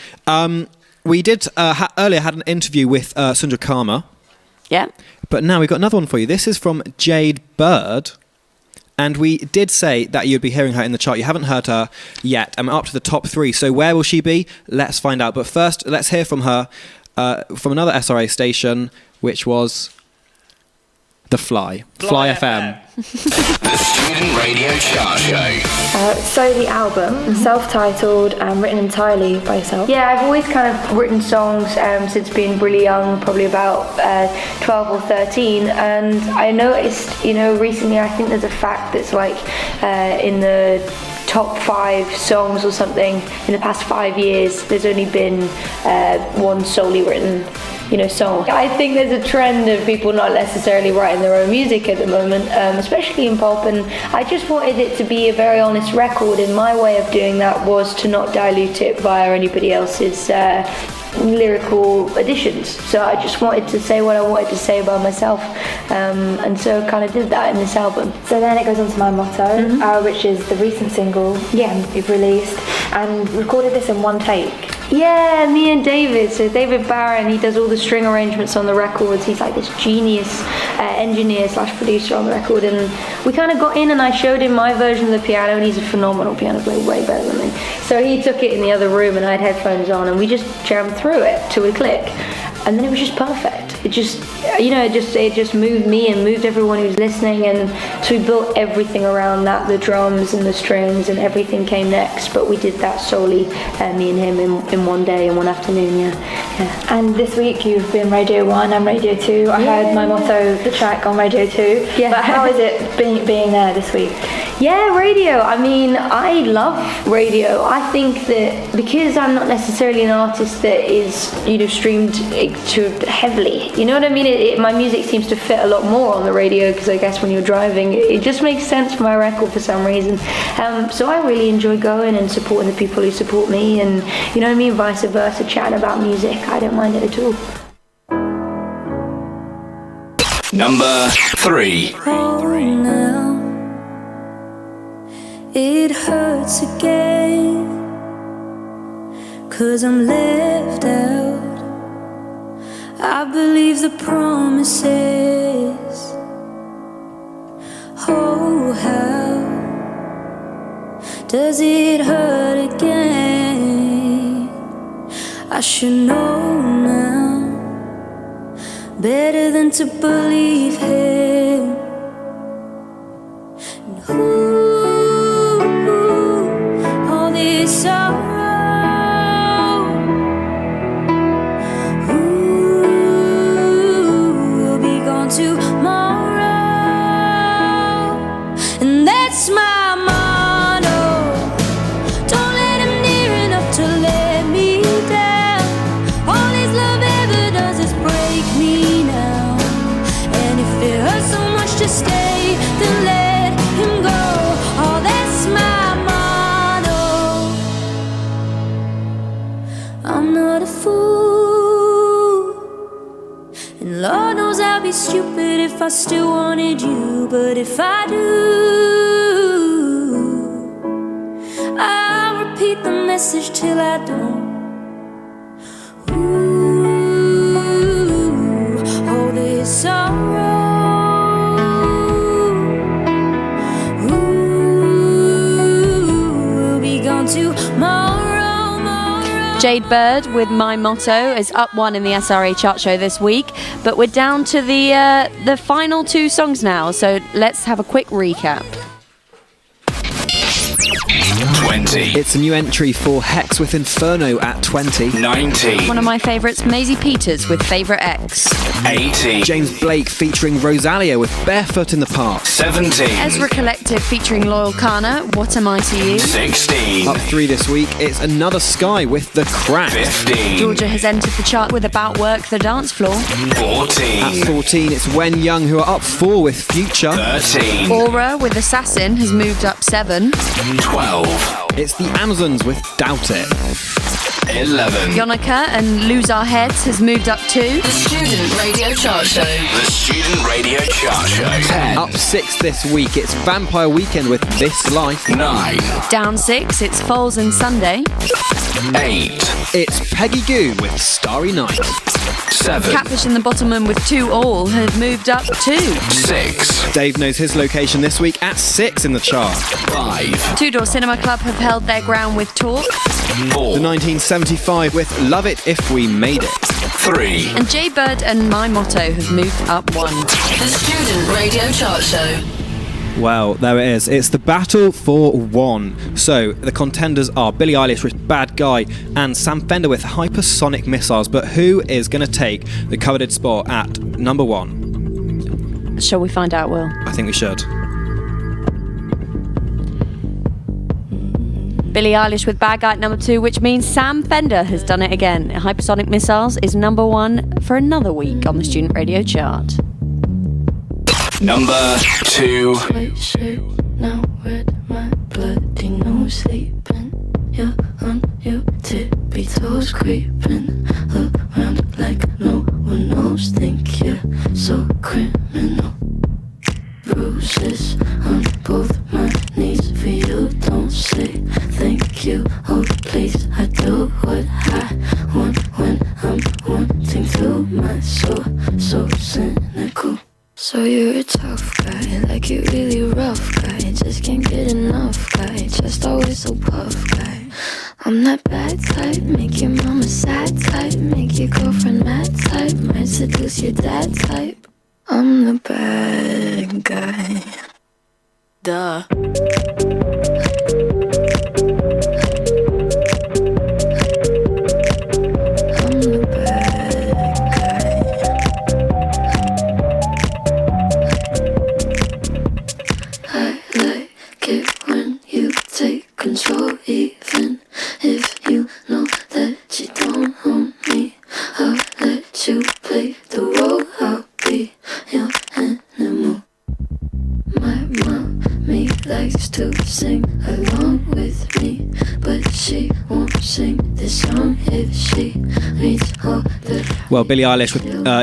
We did earlier had an interview with Sundra Karma. Yeah. But now we've got another one for you. This is from Jade Bird. And we did say that you'd be hearing her in the chart. You haven't heard her yet. And we're up to the top 3. So where will she be? Let's find out. But first, let's hear from her from another SRA station, which was The Fly. Fly FM. The Student Radio Chart Show. So the album, self-titled, written entirely by yourself? Yeah, I've always kind of written songs since being really young, probably about 12 or 13, and I noticed, recently I think there's a fact that's like in the top 5 songs or something in the past 5 years, there's only been one solely written song. I think there's a trend of people not necessarily writing their own music at the moment, especially in pop, and I just wanted it to be a very honest record, and my way of doing that was to not dilute it via anybody else's lyrical additions. So I just wanted to say what I wanted to say about myself, and so I kind of did that in this album. So then it goes on to My Motto, which is the recent single you've released, and recorded this in one take. Yeah, me and David. So David Barron, he does all the string arrangements on the records. He's like this genius engineer / producer on the record, and we kind of got in and I showed him my version of the piano, and he's a phenomenal piano player, way better than me. So he took it in the other room and I had headphones on, and we just jammed through it till we click, and then it was just perfect. It just, it just moved me and moved everyone who's listening, and so we built everything around that, the drums and the strings, and everything came next, but we did that solely, me and him in one day, in one afternoon, yeah. And this week you've been Radio 1 and Radio 2. I heard My Motto, the track on Radio 2. Yeah. But how is it being there this week? Yeah, radio. I mean, I love radio. I think that because I'm not necessarily an artist that is, streamed to heavily, you know what I mean? My music seems to fit a lot more on the radio, because I guess when you're driving, it just makes sense for my record for some reason. So I really enjoy going and supporting the people who support me, and you know what I mean, vice versa, chatting about music. I don't mind it at all. Number 3. Now it hurts again, 'cause I'm left out. I believe the promises. Oh, how does it hurt again? I should know now, better than to believe him. And all this sorrow, will be gone tomorrow, and that's my motto. Don't let him near enough to let me down. All his love ever does is break me now, and if it hurts so much to stay, then let him go. Oh, that's my motto. I'm not a fool, and Lord knows I'd be stupid if I still wanted you. But if I do, I'll repeat the message till I don't. Ooh, all this sorrow, will be gone tomorrow. Jade Bird with My Motto is up 1 in the SRA chart show this week, but we're down to the final 2 songs now, so let's have a quick recap. 20. It's a new entry for Hex with Inferno at 20. 19. One of my favourites, Maisie Peters with Favourite X. 18. James Blake featuring Rosalia with Barefoot in the Park. 17. Ezra Collective featuring Loyal Kana, What Am I to You? 16. Up 3 this week, it's Another Sky with The Crack. 15. Georgia has entered the chart with About Work, The Dance Floor. 14. At 14, it's When Young, who are up 4 with Future. 13. Aura with Assassin has moved up 7. 12. It's the Amazons with Doubt It. 11. Yonica and Lose Our Heads has moved up 2. The Student Radio Chart Show. The Student Radio Chart Show. 10. Up 6 this week, it's Vampire Weekend with This Life. 9. Down 6, it's Foles and Sunday. 8. It's Peggy Goo with Starry Night. 7. Catfish and the Bottomman with 2 All have moved up 2. 6. Dave knows his location this week at 6 in the chart. 5. Two Door Cinema Club have held their ground with Talk. 4. The 1975 with Love It If We Made It. 3. And Jay Bird and My Motto have moved up 1. The Student Radio Chart Show. Well, there it is. It's the battle for 1. So, the contenders are Billie Eilish with Bad Guy and Sam Fender with Hypersonic Missiles. But who is going to take the coveted spot at number 1? Shall we find out, Will? I think we should. Billie Eilish with Bad Guy at number 2, which means Sam Fender has done it again. Hypersonic Missiles is number 1 for another week on the Student Radio Chart. Number 2. Now with my bloody nose sleeping, you're on your tippy toes creeping around like no one knows. Think you're so criminal. Bruises on both my knees for you. Don't say thank you. Oh please, I do what I want when I'm wanting to. My soul so cynical. So you're a tough guy, like you really rough guy. Just can't get enough guy, just always so puff guy. I'm that bad type, make your mama sad type, make your girlfriend mad type, might seduce your dad type. I'm the bad guy. Duh. Control, even if you know that you don't own me. I'll let you play the role. I'll be your animal. My mommy likes to sing along with me, but she won't sing this song if she reads all the... Well, Billie Eilish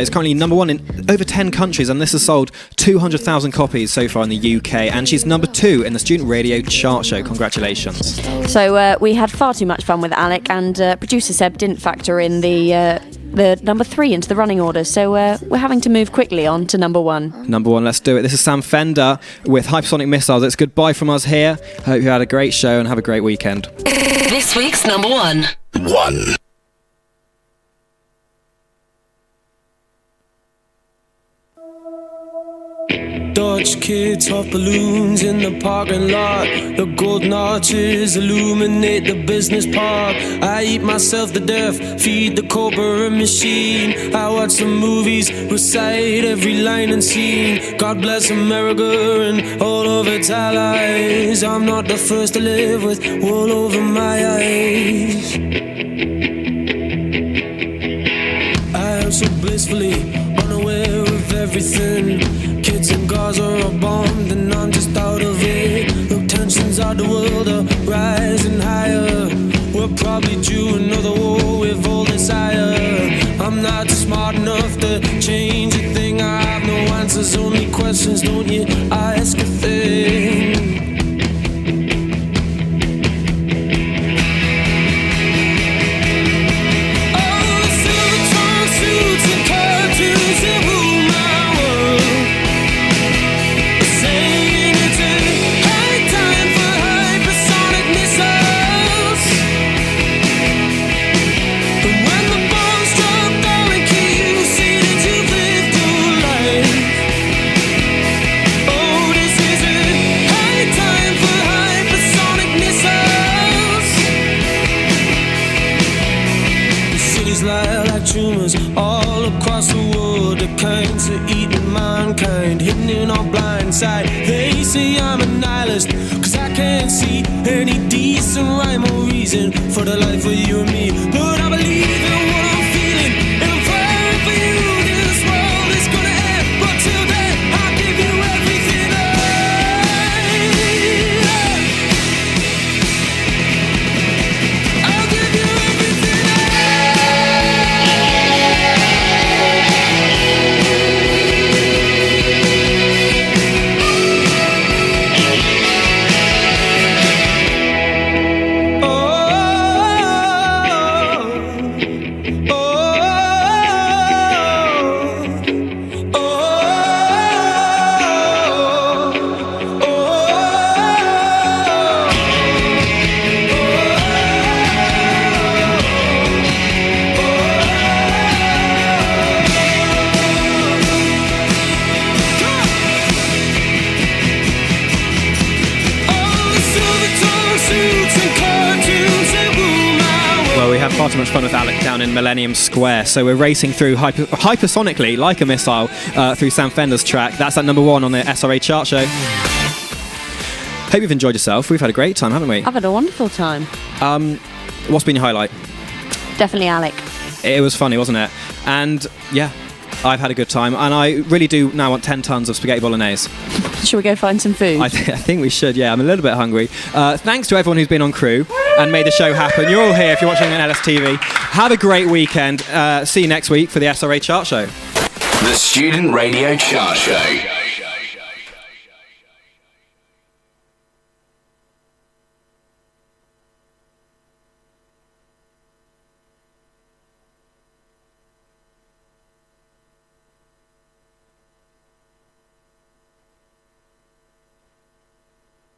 is currently number 1 in over 10 countries, and this has sold 200,000 copies so far in the UK, and she's number 2 in the Student Radio Chart Show. Congratulations. So we had far too much fun with Alec, and producer Seb didn't factor in the number 3 into the running order, so we're having to move quickly on to number 1. Number 1, let's do it. This is Sam Fender with Hypersonic Missiles. It's goodbye from us here. Hope you had a great show and have a great weekend. This week's number 1. 1. Dutch kids off balloons in the parking lot. The golden arches illuminate the business park. I eat myself to death, feed the corporate machine. I watch the movies, recite every line and scene. God bless America and all of its allies. I'm not the first to live with wool over my eyes. I am so blissfully unaware of everything. Kids in Gaza are bombed and I'm just out of it. Look, tensions of the world are rising higher. We're probably due another war with all desire. I'm not smart enough to change a thing. I have no answers, only questions. Don't you ask a thing. All across the world, the kinds of eating mankind, hidden in our blind side. They say I'm a nihilist, cause I can't see any decent rhyme or reason for the life of you and me. But I believe in what I'm feeling, and I'm fighting for you. This world is gonna end, but till then, I'll give you everything I'll give you everything. far too much fun with Alec down in Millennium Square. So we're racing through hypersonically, like a missile, through Sam Fender's track. That's at number 1 on the SRA chart show. Hope you've enjoyed yourself. We've had a great time, haven't we? I've had a wonderful time. What's been your highlight? Definitely Alec. It was funny, wasn't it? And yeah, I've had a good time, and I really do now want 10 tons of spaghetti bolognese. Shall we go find some food? I think we should, yeah. I'm a little bit hungry. Thanks to everyone who's been on crew and made the show happen. You're all here if you're watching on LSTV. Have a great weekend. See you next week for the SRA Chart Show. The Student Radio Chart Show.